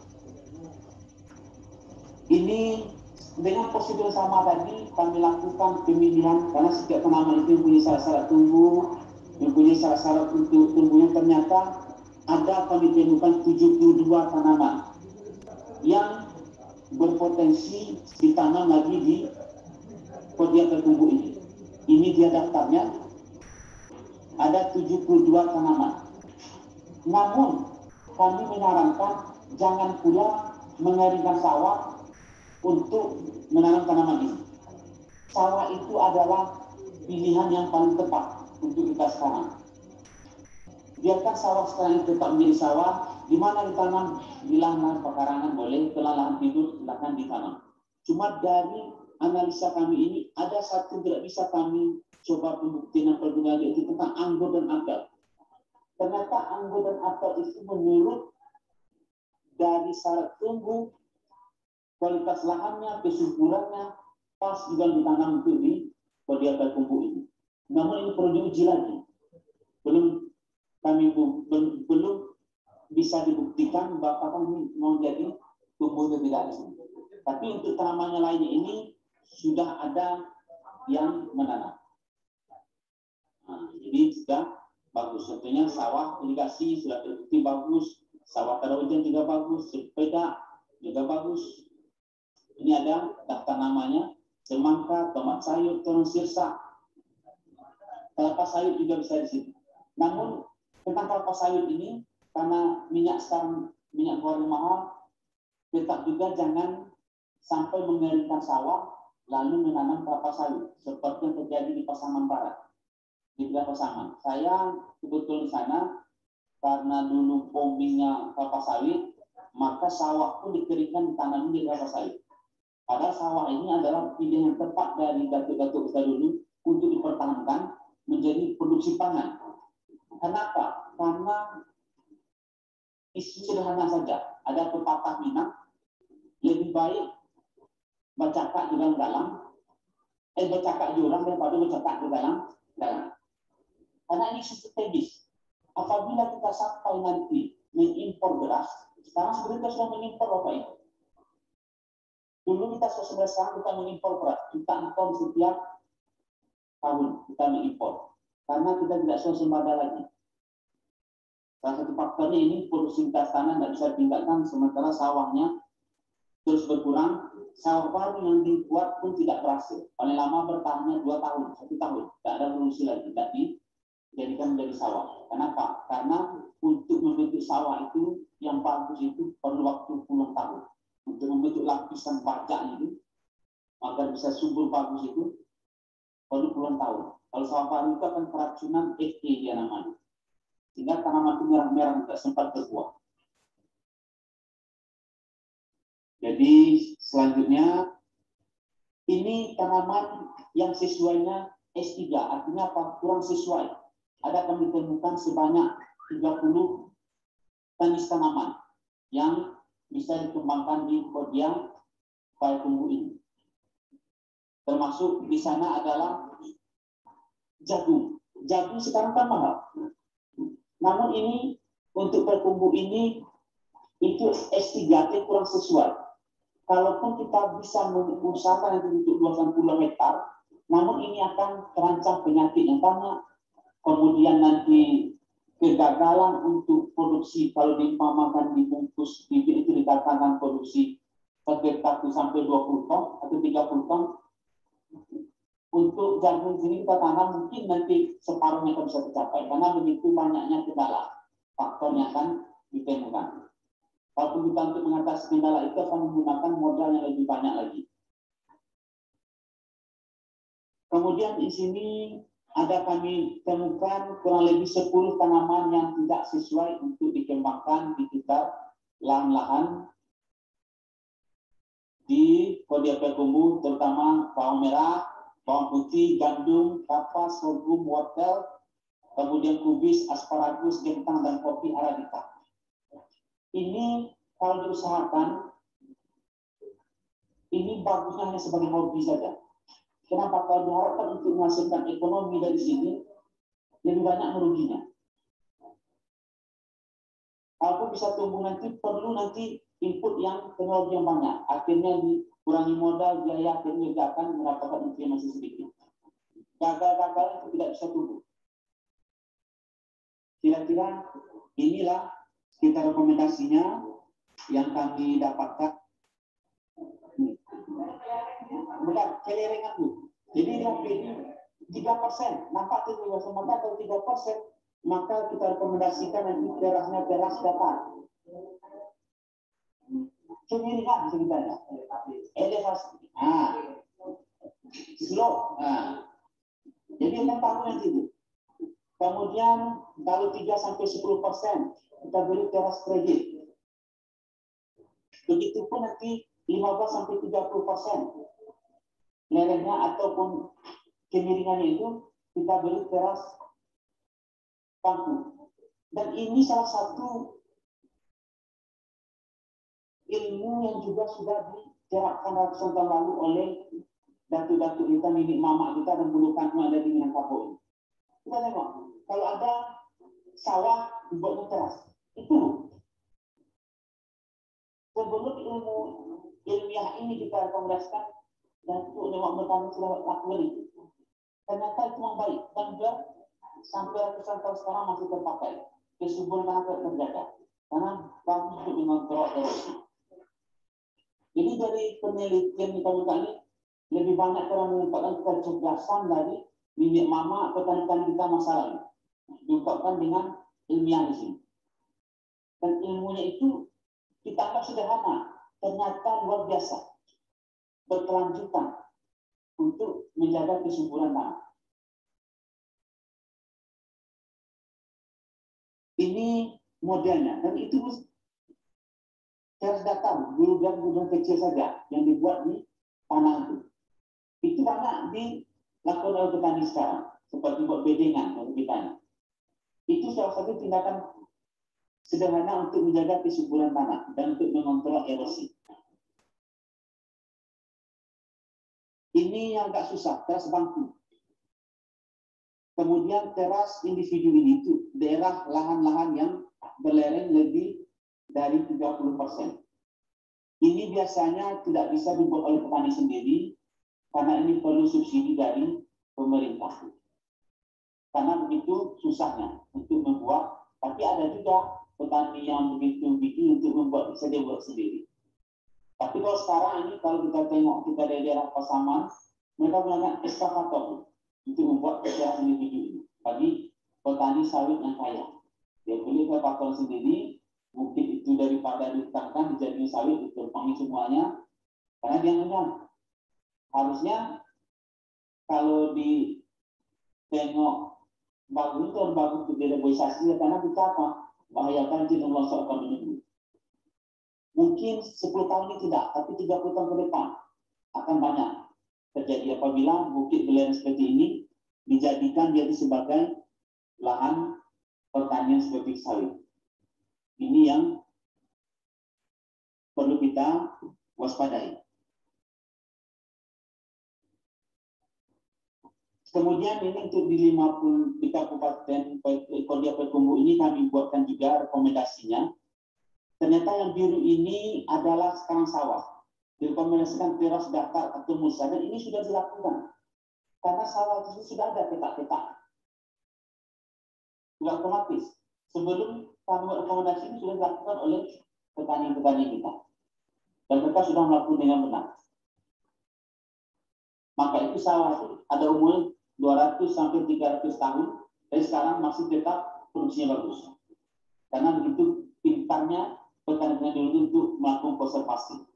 Ini dengan prosedur sama tadi kami lakukan pemilihan karena setiap tanaman itu punya syarat-syarat tumbuh, mempunyai syarat-syarat untuk tumbuhnya. Ternyata ada kami temukan 72 tanaman yang berpotensi ditanam lagi di Kodia Tertumbuh ini. Ini dia daftarnya. Ada 72 tanaman. Namun kami menyarankan jangan pula mengeringkan sawah untuk menanam tanaman ini. Sawah itu adalah pilihan yang paling tepat untuk kita sekarang. Biarkan sawah sekarang itu tetap menjadi sawah, di mana ditanam di lahan pekarangan boleh, ke lahan tidur silahkan ditanam. Cuma dari analisa kami ini ada satu tidak bisa kami coba pembuktian perguruan itu tentang anggur dan apel. Ternyata anggur dan apel itu menurut dari syarat tumbuh, kualitas lahannya, kesuburannya pas juga ditanam untuk di Kodia Tertumbuh ini. Namun ini perlu diuji lagi. Belum bisa dibuktikan apakah ini mau jadi tumbuh atau tidak. Tapi untuk tanamannya lainnya ini sudah ada yang menanam. Nah, jadi sudah bagus. Contohnya sawah irigasi sudah terbukti bagus, sawah tanaman juga bagus, sepeda juga bagus. Ini ada daftar namanya, semangka, tomat sayur, terung sirsa, kelapa sayur juga bisa di sini. Namun tentang kelapa sayur ini, karena minyak sekarang minyak goreng mahal, tetap juga jangan sampai mengeringkan sawah lalu menanam kelapa sawit seperti yang terjadi di Pasaman Barat. Di Pasaman, saya kebetulan di sana karena dulu boomingnya kelapa sawit, maka sawah pun dikeringkan ditanam di kelapa sawit. Padahal sawah ini adalah pilihan yang tepat dari datuk-datuk kita dulu untuk dipertahankan menjadi produksi pangan. Kenapa? Karena isu sederhana saja. Ada pepatah Minang, lebih baik bercakap di dalam, bercakap jurang daripada bercakap di dalam. Karena ini strategis. Apabila kita sampai nanti mengimpor beras, sekarang sebenarnya kita sudah mengimpor apa itu? Dulu kita sekarang kita mengimpor beras, jutaan ton setiap tahun kita mengimpor. Karena kita tidak swasembada lagi. Salah satu faktornya ini produksi gas tanah tidak bisa ditingkatkan, sementara sawahnya terus berkurang. Sawah baru yang dibuat pun tidak berhasil. Paling lama bertahannya 2 tahun, 1 tahun. Tidak ada produksi lagi, tidak dijadikan menjadi sawah. Kenapa? Karena untuk membentuk sawah itu yang bagus itu perlu waktu puluhan tahun. Untuk membentuk lapisan baja itu, agar bisa subur bagus itu perlu puluhan tahun. Kalau sawah baru itu akan keracunan FT dia namanya. Sehingga tanaman itu merah-merah tidak sempat berbuah. Jadi selanjutnya ini tanaman yang sesuainya S3, artinya apa? Kurang sesuai. Ada kami temukan sebanyak 30 jenis tanaman yang bisa dikembangkan di Kodia Tertumbuh ini. Termasuk di sana adalah jagung. Jagung sekarang kan mahal. Namun ini untuk tertumbuh ini itu S3 kurang sesuai. Kalaupun kita bisa mengusahakan itu untuk 20 hektar, namun ini akan terancam penyakit yang banyak. Kemudian nanti kegagalan untuk produksi kalau diumpamakan dibungkus bibit itu dikatakan produksi sekitar sampai 20 ton atau 30 ton. Untuk jagung sini kita tanam mungkin nanti separuhnya akan bisa tercapai karena begitu banyaknya kendala faktornya akan ditemukan. Kalau kita untuk mengatasi kendala itu akan menggunakan modal yang lebih banyak lagi. Kemudian di sini ada kami temukan kurang lebih 10 tanaman yang tidak sesuai untuk dikembangkan di sekitar lahan-lahan di Kodia Tertumbuh, terutama bawang merah, bawang putih, gandum, kapas, sorghum, wortel, kemudian kubis, asparagus, kentang, dan kopi arabica. Ini kalau diusahakan, ini bagusnya hanya sebagai hobi saja. Kenapa? Kalau diharapkan untuk menghasilkan ekonomi dari sini, lebih banyak meruginya. Kalau bisa tumbuh nanti, perlu nanti input yang teknologi yang banyak. Akhirnya dikurangi modal, biaya, akhirnya juga akan mendapatkan income masih sedikit. Gagal-gagal itu tidak bisa tumbuh. Kira-kira inilah kita rekomendasinya yang kami dapatkan. Bukan kelerengan Bu. Jadi dia pilih 3%, nampak itu maka atau 3%, maka kita rekomendasikan nanti terasnya teras datar. Kemiringan ceritanya, elevasi, slope, jadi yang tahu nanti itu. Kemudian kalau 3-10% kita beri teras kredit. Begitupun nanti 15-30% lerengnya ataupun kemiringannya itu kita beri teras bangku. Dan ini salah satu ilmu yang juga sudah diterapkan ratusan tahun lalu oleh datu-datu kita, nenek mama kita dan bulu kangkung ada di Minangkabau. Kita tengok, kalau ada sawah dibuatnya teras, itu sebelum ilmu ilmiah ini kita rekomendasikan dan untuk lewat bertani sudah lakukan itu. Ternyata itu yang baik dan juga sampai ratusan tahun sekarang masih terpakai. Kesuburan tanah terjaga karena bagus untuk mengontrol erosi. Jadi dari penelitian kita ini lebih banyak orang mengungkapkan kecerdasan dari nenek mama petani-petani kita masa lalu. Diungkapkan dengan ilmiah di sini. Dan ilmunya itu kita anggap sederhana, ternyata luar biasa, berkelanjutan untuk menjaga kesuburan tanah. Ini modelnya, dan itu teras datar, gudang kecil saja yang dibuat di tanah itu. Itu banyak dilakukan oleh petani sekarang, seperti buat bedengan untuk petani. Itu salah satu tindakan sederhana untuk menjaga kesuburan tanah dan untuk mengontrol erosi. Ini yang agak susah, teras bangku. Kemudian teras individu ini itu daerah lahan-lahan yang berlereng lebih dari 30%. Ini biasanya tidak bisa dibuat oleh petani sendiri karena ini perlu subsidi dari pemerintah. Karena begitu susahnya untuk membuat, tapi ada juga petani yang begitu bikin untuk membuat bisa dia buat sendiri. Tapi kalau sekarang ini kalau kita tengok kita dari daerah Pasaman, mereka menggunakan eskavator untuk membuat teras individu ini bagi petani sawit yang kaya. Dia beli eskavator sendiri, mungkin itu daripada ditetapkan dijadikan sawit ditempangi semuanya, karena dia menang. Harusnya kalau di tengok bagus itu bagus untuk direboisasi karena kita apa? Bahaya banjir dan longsor akan menunggu. Mungkin 10 tahun ini tidak, tapi 30 tahun ke depan akan banyak terjadi apabila bukit belerang seperti ini dijadikan jadi sebagai lahan pertanian seperti sawit. Ini yang perlu kita waspadai. Kemudian ini untuk di 50 di Kabupaten Kodia Payakumbuh ini kami buatkan juga rekomendasinya. Ternyata yang biru ini adalah sekarang sawah. Direkomendasikan teras datar atau musa dan ini sudah dilakukan. Karena sawah itu sudah ada petak-petak. Sudah otomatis. Sebelum kami rekomendasi ini sudah dilakukan oleh petani-petani kita. Dan mereka sudah melakukan dengan benar. Maka itu sawah itu ada umur 200 sampai 300 tahun, dan sekarang masih tetap produksinya bagus. Karena begitu pintarnya petani-petani dulu untuk melakukan konservasi.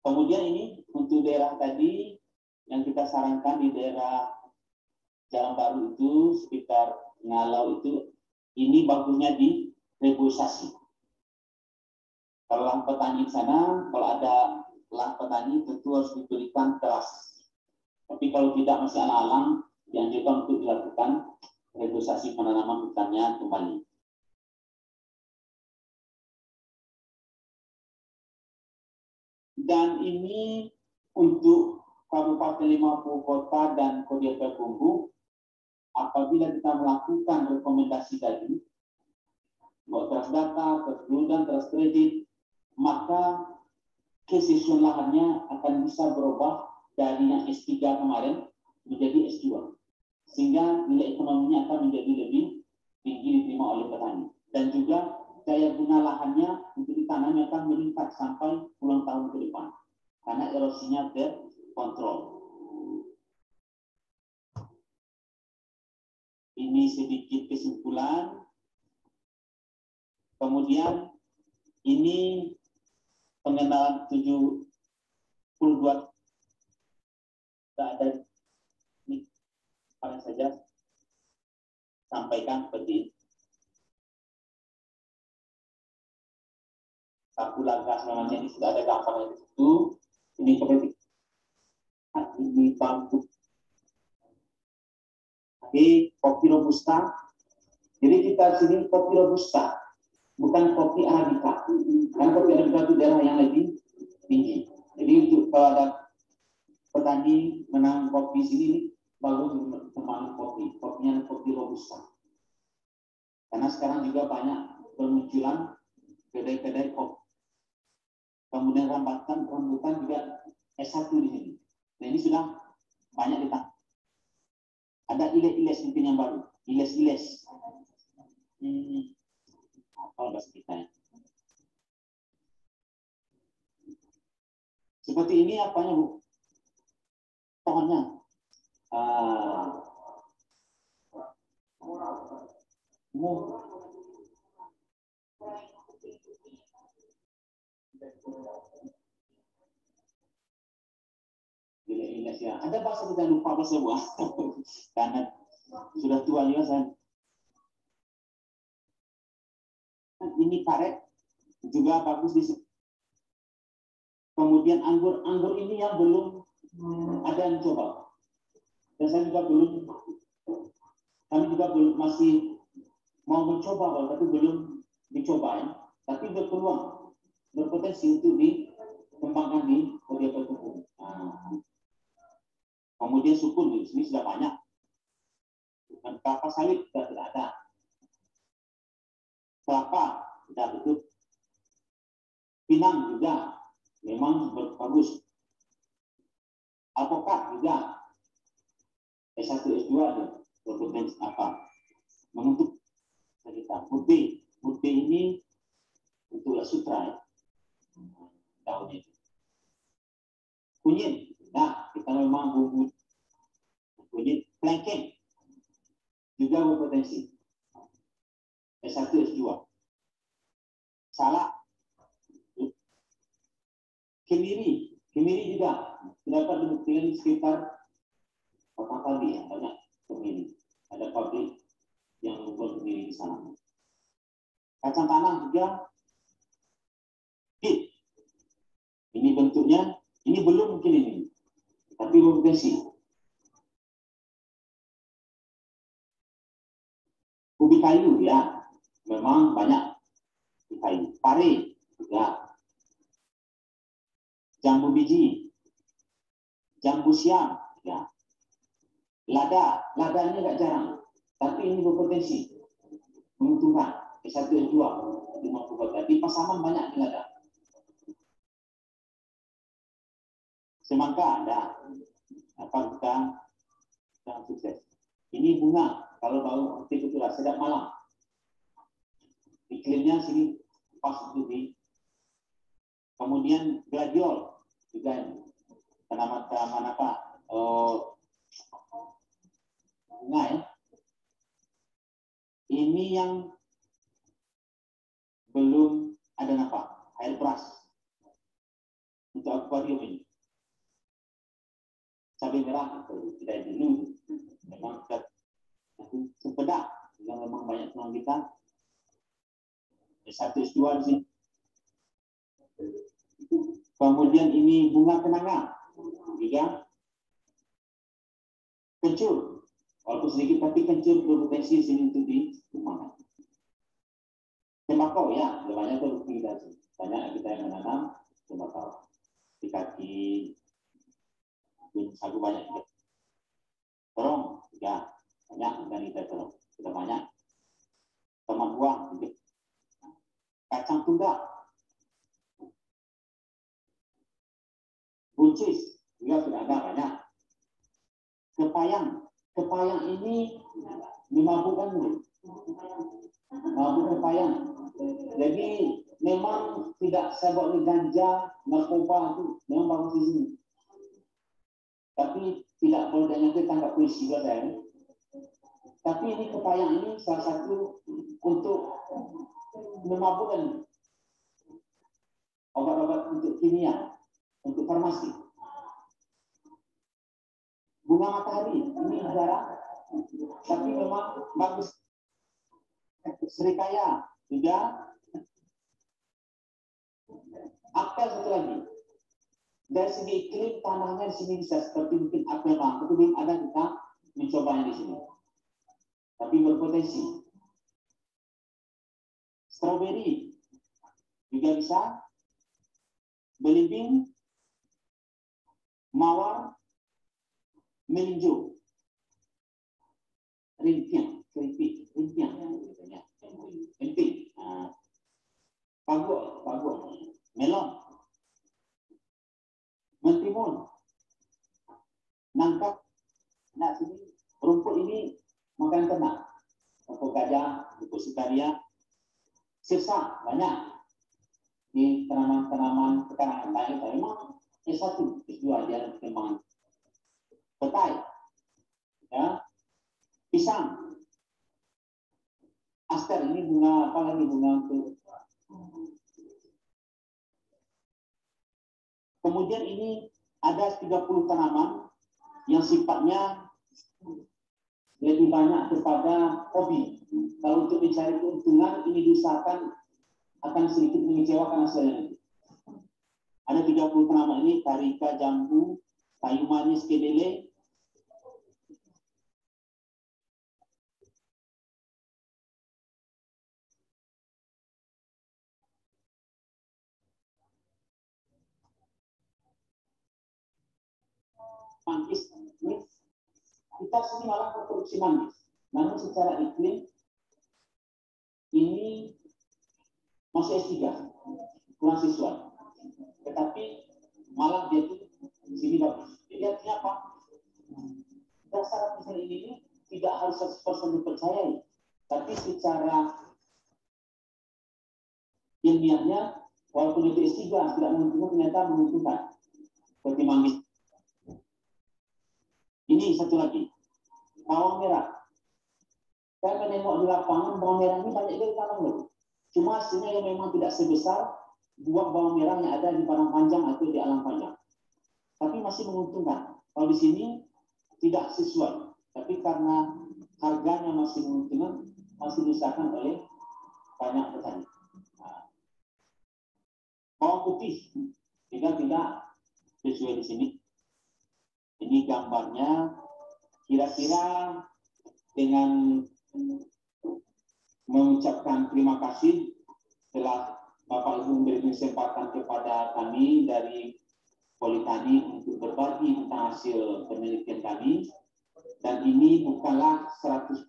Kemudian ini untuk daerah tadi yang kita sarankan di daerah Jalan Baru itu sekitar Ngalau itu, ini bagusnya di reboisasi. Kalau lahan petani di sana, kalau ada lahan petani tentu harus diberikan teras. Tapi kalau tidak masih alang-alang, dianjurkan untuk dilakukan reboisasi penanaman hutannya kembali. Dan ini untuk Kabupaten 50 Kota dan Kodia Payakumbuh, apabila kita melakukan rekomendasi tadi, buat teras data, teras gudang, teras kredit, maka kesesuaian lahannya akan bisa berubah dari yang S3 kemarin menjadi S2. sehingga nilai ekonominya akan menjadi lebih tinggi diterima oleh petani. Dan juga daya guna lahannya untuk ditanami akan meningkat sampai puluhan tahun ke depan karena erosinya terkontrol. Ini sedikit kesimpulan. Kemudian ini pengenalan 72 ada ini paling saja sampaikan seperti ini. Kalkulasi namanya ini sudah ada gambarnya di situ. Ini seperti ini bangku. Oke, kopi robusta. Jadi kita sini kopi robusta, bukan kopi arabica. Karena kopi arabica itu daerah yang lebih tinggi. Jadi untuk kalau ada petani menang kopi sini bagus kembali kopi. Kopinya kopi robusta. Karena sekarang juga banyak bermunculan kedai-kedai kopi. Kemudian rambutan juga S1 di sini. Nah ini sudah banyak ditangkap. Ada iles-iles mungkin yang baru. Iles-iles. Apa bahasa kita ya? Seperti ini apanya Bu? Pohonnya. Iles ya. Ada bahasa kita lupa apa semua. Karena sudah tua juga saya. Ini karet juga bagus di sini. Kemudian anggur ini yang belum ada yang coba. Dan saya juga kami juga masih mau mencoba, tapi belum dicoba ya. Tapi berpeluang, berpotensi untuk dikembangkan di media pertumbuhan. Kemudian sukun di sini sudah banyak. Dan kelapa sawit sudah tidak ada. Kelapa sudah betul. Pinang juga memang bagus. Alpukat juga S1 S2 berpotensi apa? Membentuk kita. Mute ini untuk sutra ya. Daunnya. Kunyit. Nah, kita memang bumbu kunyit. Plengkeng juga berpotensi. S1 S2. Salak. Kemiri juga dapat dibuktikan sekitar kota tadi ya, banyak kemiri. Ada pabrik yang membuat kemiri di sana. Kacang tanah juga hit. Ini bentuknya, ini belum mungkin ini, tapi berpotensi. Ubi kayu ya, memang banyak ubi kayu. Pare juga. Jambu biji, jambu siam, ya. Lada ini agak jarang, tapi ini berpotensi menguntungkan. S1 S2 di pasaman banyak yang ada. Semangka ada, apa kita sukses. Ini bunga, kalau bau hortikultura sedap malam. Iklimnya sini pas untuk di. Kemudian gladiol juga tanaman apa? Bunga ya. Ini yang belum ada apa? Air brush untuk akuarium ini. Cabai merah tidak dulu memang sepeda yang memang banyak teman kita. S1 S2 di sini. Kemudian ini bunga kenanga, juga kencur, walaupun sedikit tapi kencur berpotensi sini untuk dikembangkan. Tembakau ya, banyak kita yang menanam tembakau di kaki sagu banyak juga. Terong juga banyak dan kita terong sudah banyak. Tomat buah juga. Kacang tunggak. Buncis juga sudah ada banyak. kepayang ini dimabukkan dulu. Mabuk kepayang. Jadi memang tidak sebab ganja, narkoba itu memang bagus di sini. Tapi tidak boleh dengan kita tangkap polisi juga saya. Tapi ini kepayang ini salah satu untuk memabukkan obat-obat untuk kimia, untuk farmasi. Bunga matahari ini negara, tapi memang bagus. Serikaya juga. Apel satu lagi. Dari segi iklim tanahnya di sini bisa seperti mungkin apel bang, tapi belum ada kita mencobanya di sini. Tapi berpotensi. Stroberi juga bisa. Belimbing, mawar, melinjo, rintian, keripik, rintian, emping, paguak, melon, mentimun, nangka. Nah, sini rumput ini makan ternak, rumput gajah, rumput sukaria, sirsa banyak di tanaman-tanaman pekarangan lain. Memang S1, S2 dia perkembangan. Petai, ya, pisang, aster ini bunga apa lagi bunga untuk. Kemudian ini ada 30 tanaman yang sifatnya lebih banyak kepada hobi. Kalau untuk mencari keuntungan ini diusahakan akan sedikit mengecewakan hasilnya. Ada 30 tanaman ini, karika, jambu, kayu manis, kedele, manggis. Ini kita sini malah produksi manggis. Namun secara iklim ini masih S3, kurang sesuai. Tetapi malah dia tuh sini bagus. Jadi artinya apa? Dasar misalnya ini tidak harus 100% dipercayai, tapi secara ilmiahnya walaupun itu S3 tidak menguntungkan, ternyata menguntungkan. Seperti manggis. Ini satu lagi, bawang merah. Saya menengok di lapangan bawang merah ini banyak dari tanam loh. Cuma hasilnya yang memang tidak sebesar buah bawang merah yang ada di padang panjang atau di alam panjang. Tapi masih menguntungkan. Kalau di sini tidak sesuai. Tapi karena harganya masih menguntungkan, masih diusahakan oleh banyak petani. Nah, bawang putih juga tidak sesuai di sini. Ini gambarnya kira-kira dengan mengucapkan terima kasih telah Bapak Ibu memberi kesempatan kepada kami dari Politani untuk berbagi tentang hasil penelitian kami. Dan ini bukanlah 100%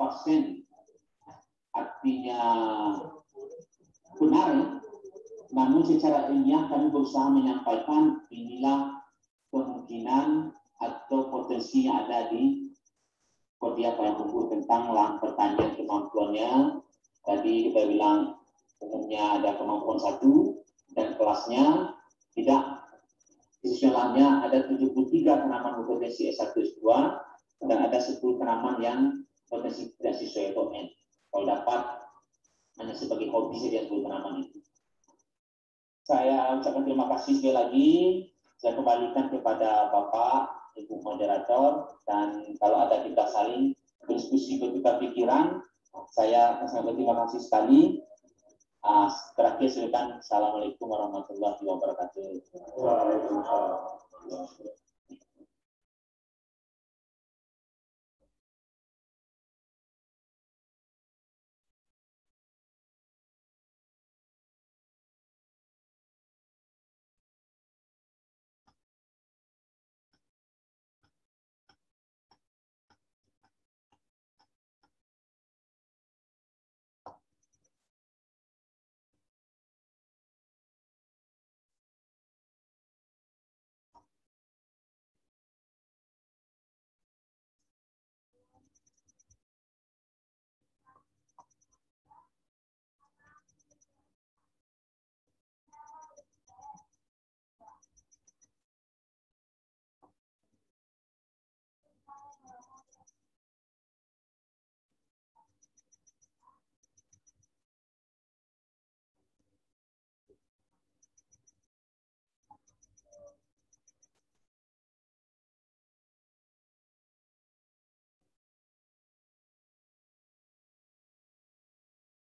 artinya benar ya. Namun secara ilmiah kami berusaha menyampaikan inilah kemungkinan atau potensi yang ada di Kodia Payakumbuh tentang lahan pertanian kemampuannya. Tadi kita bilang umumnya ada kemampuan 1 dan kelasnya tidak. Khususnya ada 73 tanaman berpotensi S1 S2 dan ada 10 tanaman yang potensi tidak sesuai komen. Kalau dapat hanya sebagai hobi saja 10 tanaman itu. Saya ucapkan terima kasih sekali lagi. Saya kembalikan kepada Bapak Ibu moderator, dan kalau ada kita saling berdiskusi bertukar pikiran, saya sangat berterima kasih sekali. Terakhir silakan. Assalamualaikum warahmatullahi wabarakatuh. Waalaikumsalam.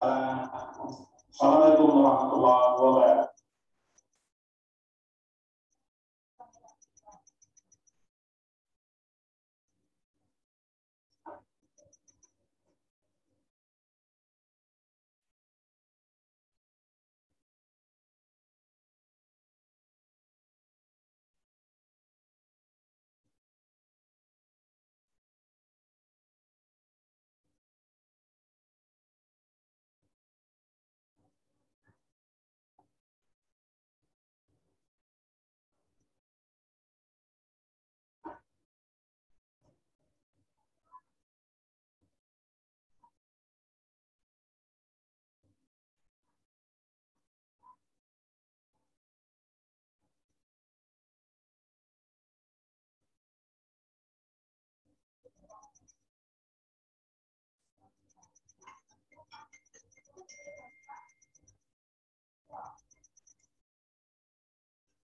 Assalamualaikum warahmatullahi wabarakatuh.